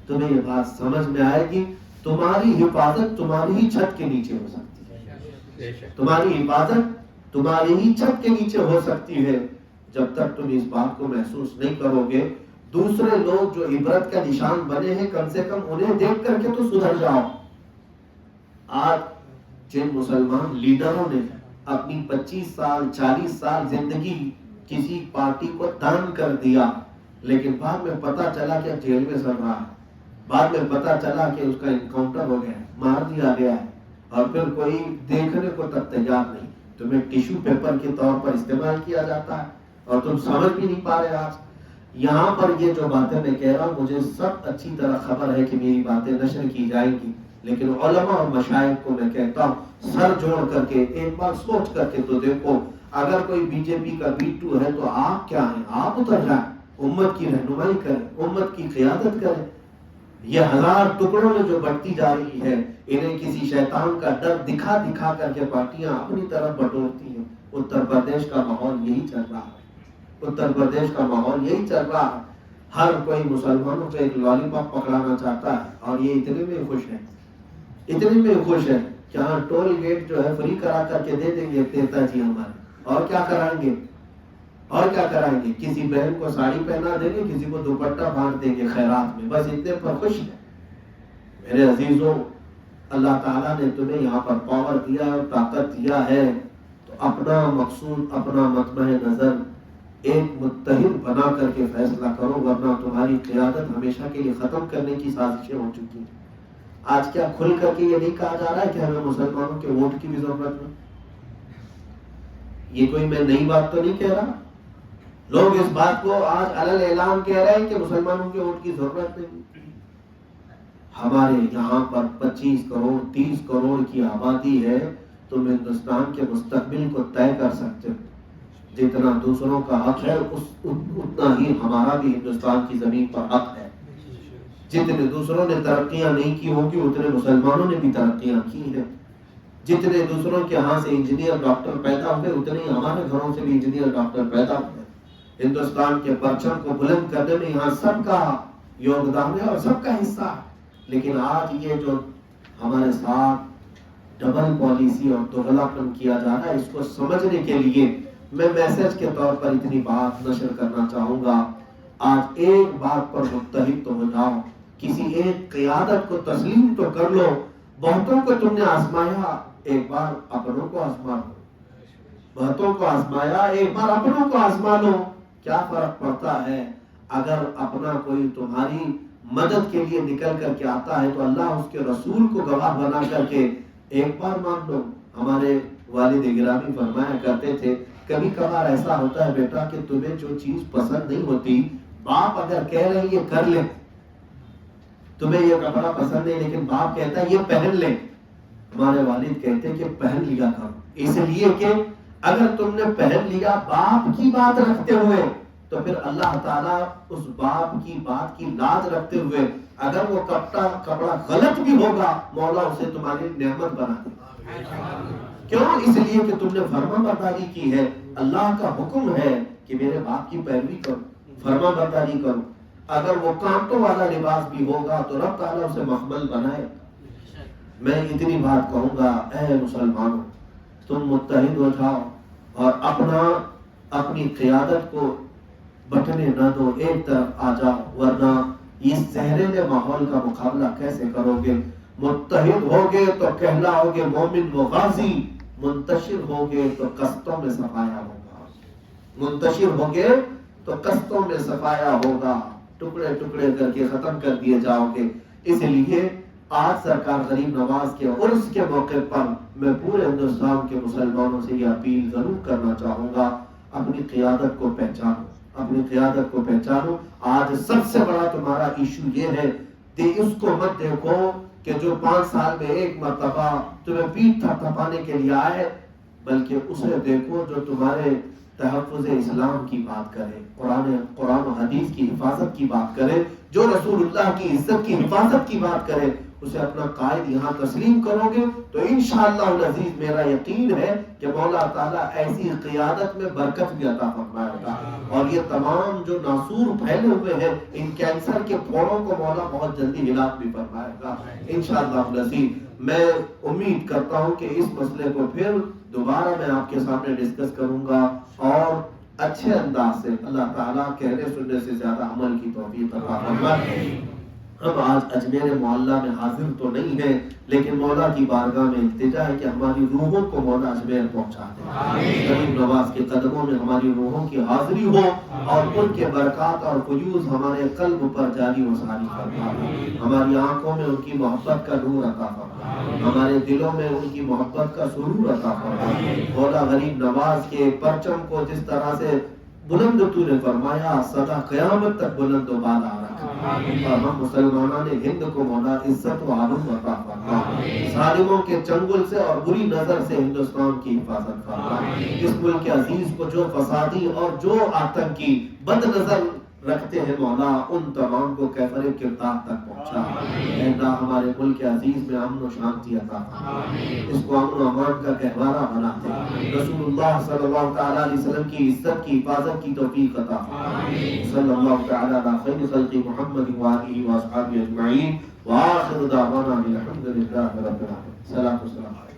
تمہیں یہ بات سمجھ میں آئے گی، تمہاری حفاظت تمہاری ہی چھت کے نیچے ہو سکتی ہے، تمہاری حفاظت تمہاری ہی چھت کے نیچے ہو سکتی ہے۔ جب تک تم اس بات کو محسوس نہیں کرو گے، دوسرے لوگ جو عبرت کا نشان بنے ہیں کم سے کم انہیں دیکھ کر کے تو سدھر جاؤ۔ آج جن مسلمان لیڈروں نے اپنی 25 سال 40 سال زندگی کسی پارٹی کو دان کر دیا، لیکن بعد میں پتا چلا کہ جیل میں سڑ رہا ہے، بعد میں پتا چلا کہ اس کا انکاؤنٹر ہو گیا ہے، مار دیا گیا ہے، اور پھر کوئی دیکھنے کو تک تیار نہیں، تمہیں ٹیشو پیپر کے طور پر استعمال کیا جاتا ہے اور تم سمجھ بھی نہیں پا رہے۔ آج یہاں پر یہ جو باتیں میں کہہ رہا ہوں، مجھے سب اچھی طرح خبر ہے کہ میری باتیں نشر کی جائیں گی، لیکن علماء اور مشائخ کو میں کہتا ہوں سر جوڑ کر کے ایک بار سوچ کر کے تو دیکھو، اگر کوئی بی جے پی کا B2 ہے تو آپ کیا ہیں؟ آپ اتر جائیں، امت کی رہنمائی کریں، امت کی قیادت کریں۔ یہ 1000 ٹکڑوں میں جو بٹتی جا رہی ہے، انہیں کسی شیطان کا ڈر دکھا دکھا کر کے پارٹیاں اپنی طرف بٹورتی ہیں۔ اتر پردیش کا ماحول یہی چل رہا ہے، اتر پردیش کا ماحول یہی چل رہا ہے۔ ہر کوئی مسلمانوں کو ایک لالی پاپ پکڑانا چاہتا ہے، اور یہ اتنے میں خوش ہے، اتنے میں خوش ہے کہ ہاں ٹول گیٹ جو ہے فری کرا کر کے دے دیں گے نیتا جی ہمارے، اور کیا کرائیں گے، اور کیا کرائیں گے، کسی بہن کو ساڑی پہنا دیں گے، کسی کو دوپٹہ باندھ دیں گے خیرات میں، بس اتنے پر خوش ہے۔ میرے عزیزوں، اللہ تعالیٰ نے تمہیں یہاں پر پاور دیا اور طاقت دیا ہے، تو اپنا مقصود، اپنا مطمع نظر ایک متحد بنا کر کے فیصلہ کرو، ورنہ تمہاری قیادت ہمیشہ کے لیے ختم کرنے کی سازشیں ہو چکی ہیں۔ آج کیا کھل کر کے یہ نہیں کہا جا رہا ہے کہ ہمیں مسلمانوں کے ووٹ کی بھی ضرورت نہیں؟ یہ کوئی میں نئی بات تو نہیں کہہ رہا، لوگ اس بات کو آج علل اعلان کہہ رہے ہیں کہ مسلمانوں کے ووٹ کی ضرورت نہیں۔ ہمارے یہاں پر 25 کروڑ 30 کروڑ کی آبادی ہے، تم ہندوستان کے مستقبل کو طے کر سکتے ہو۔ جتنا دوسروں کا حق ہے اتنا ہی ہمارا بھی ہندوستان کی زمین پر حق ہے۔ جتنے دوسروں نے ترقیاں نہیں کی ہوگی اتنے مسلمانوں نے بھی ترقیاں کی ہیں۔ جتنے دوسروں کے ہاں سے انجینئر ڈاکٹر پیدا ہوئے اتنے ہی ہمارے گھروں سے بھی انجینئر ڈاکٹر پیدا ہوئے۔ ہندوستان کے پرچم کو بلند کرنے میں یہاں سب کا یوگدان ہے اور سب کا حصہ ہے، لیکن آج یہ جو ہمارے ساتھ ڈبل پالیسی اور دوغلا پن کیا جا رہا ہے، اس کو سمجھنے کے لیے میں میسج کے طور پر اتنی بات نشر کرنا چاہوں گا۔ آج ایک بات پر متحد تو ہو جاؤ، کسی ایک قیادت کو تسلیم تو کر لو۔ بہتوں کو تم نے آزمایا، ایک بار اپنوں کو آزما لو۔ بہتوں کو آزمایا، ایک بار اپنوں کو آزما لو۔ کیا فرق پڑتا ہے اگر اپنا کوئی تمہاری مدد کے لیے نکل کر کے آتا ہے تو اللہ اس کے رسول کو گواہ بنا کر کے ایک بار مان لو۔ ہمارے والد گرامی فرمایا کرتے تھے، کبھی کبھار ایسا ہوتا ہے بیٹا کہ تمہیں جو چیز پسند نہیں ہوتی باپ اگر کہہ رہے ہیں یہ کر لیں، تمہیں یہ کپڑا پسند ہے لیکن باپ کہتا ہے یہ پہن لیں، ہمارے والد کہتے ہیں کہ پہن لیا کرو، اس لیے کہ اگر تم نے پہن لیا باپ کی بات رکھتے ہوئے تو پھر اللہ تعالیٰ اس باپ کی بات کی لاج رکھتے ہوئے اگر وہ کپڑا غلط بھی ہوگا مولا اسے تمہاری نعمت بنا دے. کیوں؟ اس لیے کہ تم نے فرما برداری کی ہے. اللہ کا حکم ہے کہ میرے باپ کی پیروی کرو، فرما برداری کرو. اگر وہ کانٹوں والا لباس بھی ہوگا تو رب تعالیٰ اسے محمل بنائے. میں اتنی بات کہوں گا، اے مسلمانوں تم متحد ہو جاؤ اور اپنی قیادت کو بٹنے نہ دو، ایک طرف آ جاؤ، ورنہ اس زہریلے ماحول کا مقابلہ کیسے کرو گے؟ متحد ہوگے تو کہلاؤ گے مومن و غازی، منتشر ہوگے تو قصتوں میں صفایا ہوگا. منتشر ہوگے تو قصتوں میں صفایا ہوگا، ٹکڑے ٹکڑے کر کے ختم کر دیے جاؤ گے. اس لیے آج سرکار غریب نواز کے عرس کے موقع پر میں پورے ہندوستان کے مسلمانوں سے یہ اپیل ضرور کرنا چاہوں گا، اپنی قیادت کو پہچانو، اپنی قیادت کو پہچانو. آج سب سے بڑا تمہارا ایشو یہ ہے کہ اس کو مت دیکھو کہ جو 5 سال میں ایک مرتبہ تمہیں پیٹھ تھپانے کے لیے آئے، بلکہ اسے دیکھو جو تمہارے تحفظ اسلام کی بات کرے، قرآن و حدیث کی حفاظت کی بات کرے، جو رسول اللہ کی عزت کی حفاظت کی بات کرے. اسے اپنا قائد یہاں تسلیم کرو گے تو انشاءاللہ العزیز میرا یقین ہے کہ مولا تعالیٰ ایسی قیادت میں برکت بھی عطا فرمائے گا. اور یہ تمام جو ناسور پھیلے ہوئے ہیں ان کینسر کے پھوڑوں کو مولا بہت جلدی ہلاک بھی فرمائے گا انشاءاللہ العزیز. میں امید کرتا ہوں کہ اس مسئلے کو پھر دوبارہ میں آپ کے سامنے ڈسکس کروں گا اور اچھے انداز سے. اللہ تعالیٰ کہنے سننے سے زیادہ عمل کی توفیق عطا فرمائے. ہم آج اجمیر معلیٰ میں حاضر تو نہیں ہیں لیکن مولا کی بارگاہ میں التجا ہے کہ ہماری روحوں کو مولا اجمیر پہنچا دے. غریب نواز کے قدموں میں ہماری روحوں کی حاضری ہو اور ان کے برکات اور فیوض ہمارے قلب پر جاری و ساری فرما. ہماری آنکھوں میں ان کی محبت کا نور عطا فرما، ہمارے دلوں میں ان کی محبت کا سرور عطا فرما. مولا غریب نواز کے پرچم کو جس طرح سے بلند تو نے فرمایا سدا قیامت تک بلند و بالا رکھ. اور ہم مسلمانان ہند کو مولا عزت و عالم عطا فرما. ظالموں کے چنگل سے اور بری نظر سے ہندوستان کی حفاظت فرما. اس ملک عزیز کو جو فسادی اور جو آتنکی بد نظر رکھتے ہیں مولا ان تمام کو کیفر کردار تک پہنچا. اے اللہ ہمارے ملک عزیز میں امن و شانتی عطا فرما، اس کو امن و امان کا گہوارہ بنا دے. رسول اللہ صلی اللہ تعالی علیہ وسلم کی عزت کی حفاظت کی توفیق عطا فرما. صلی اللہ تعالی علی خیر خلق محمد و آلہ و اصحابہ اجمعین. وآخر دعوانا الحمد للہ رب العالمین. صلاۃ والسلام.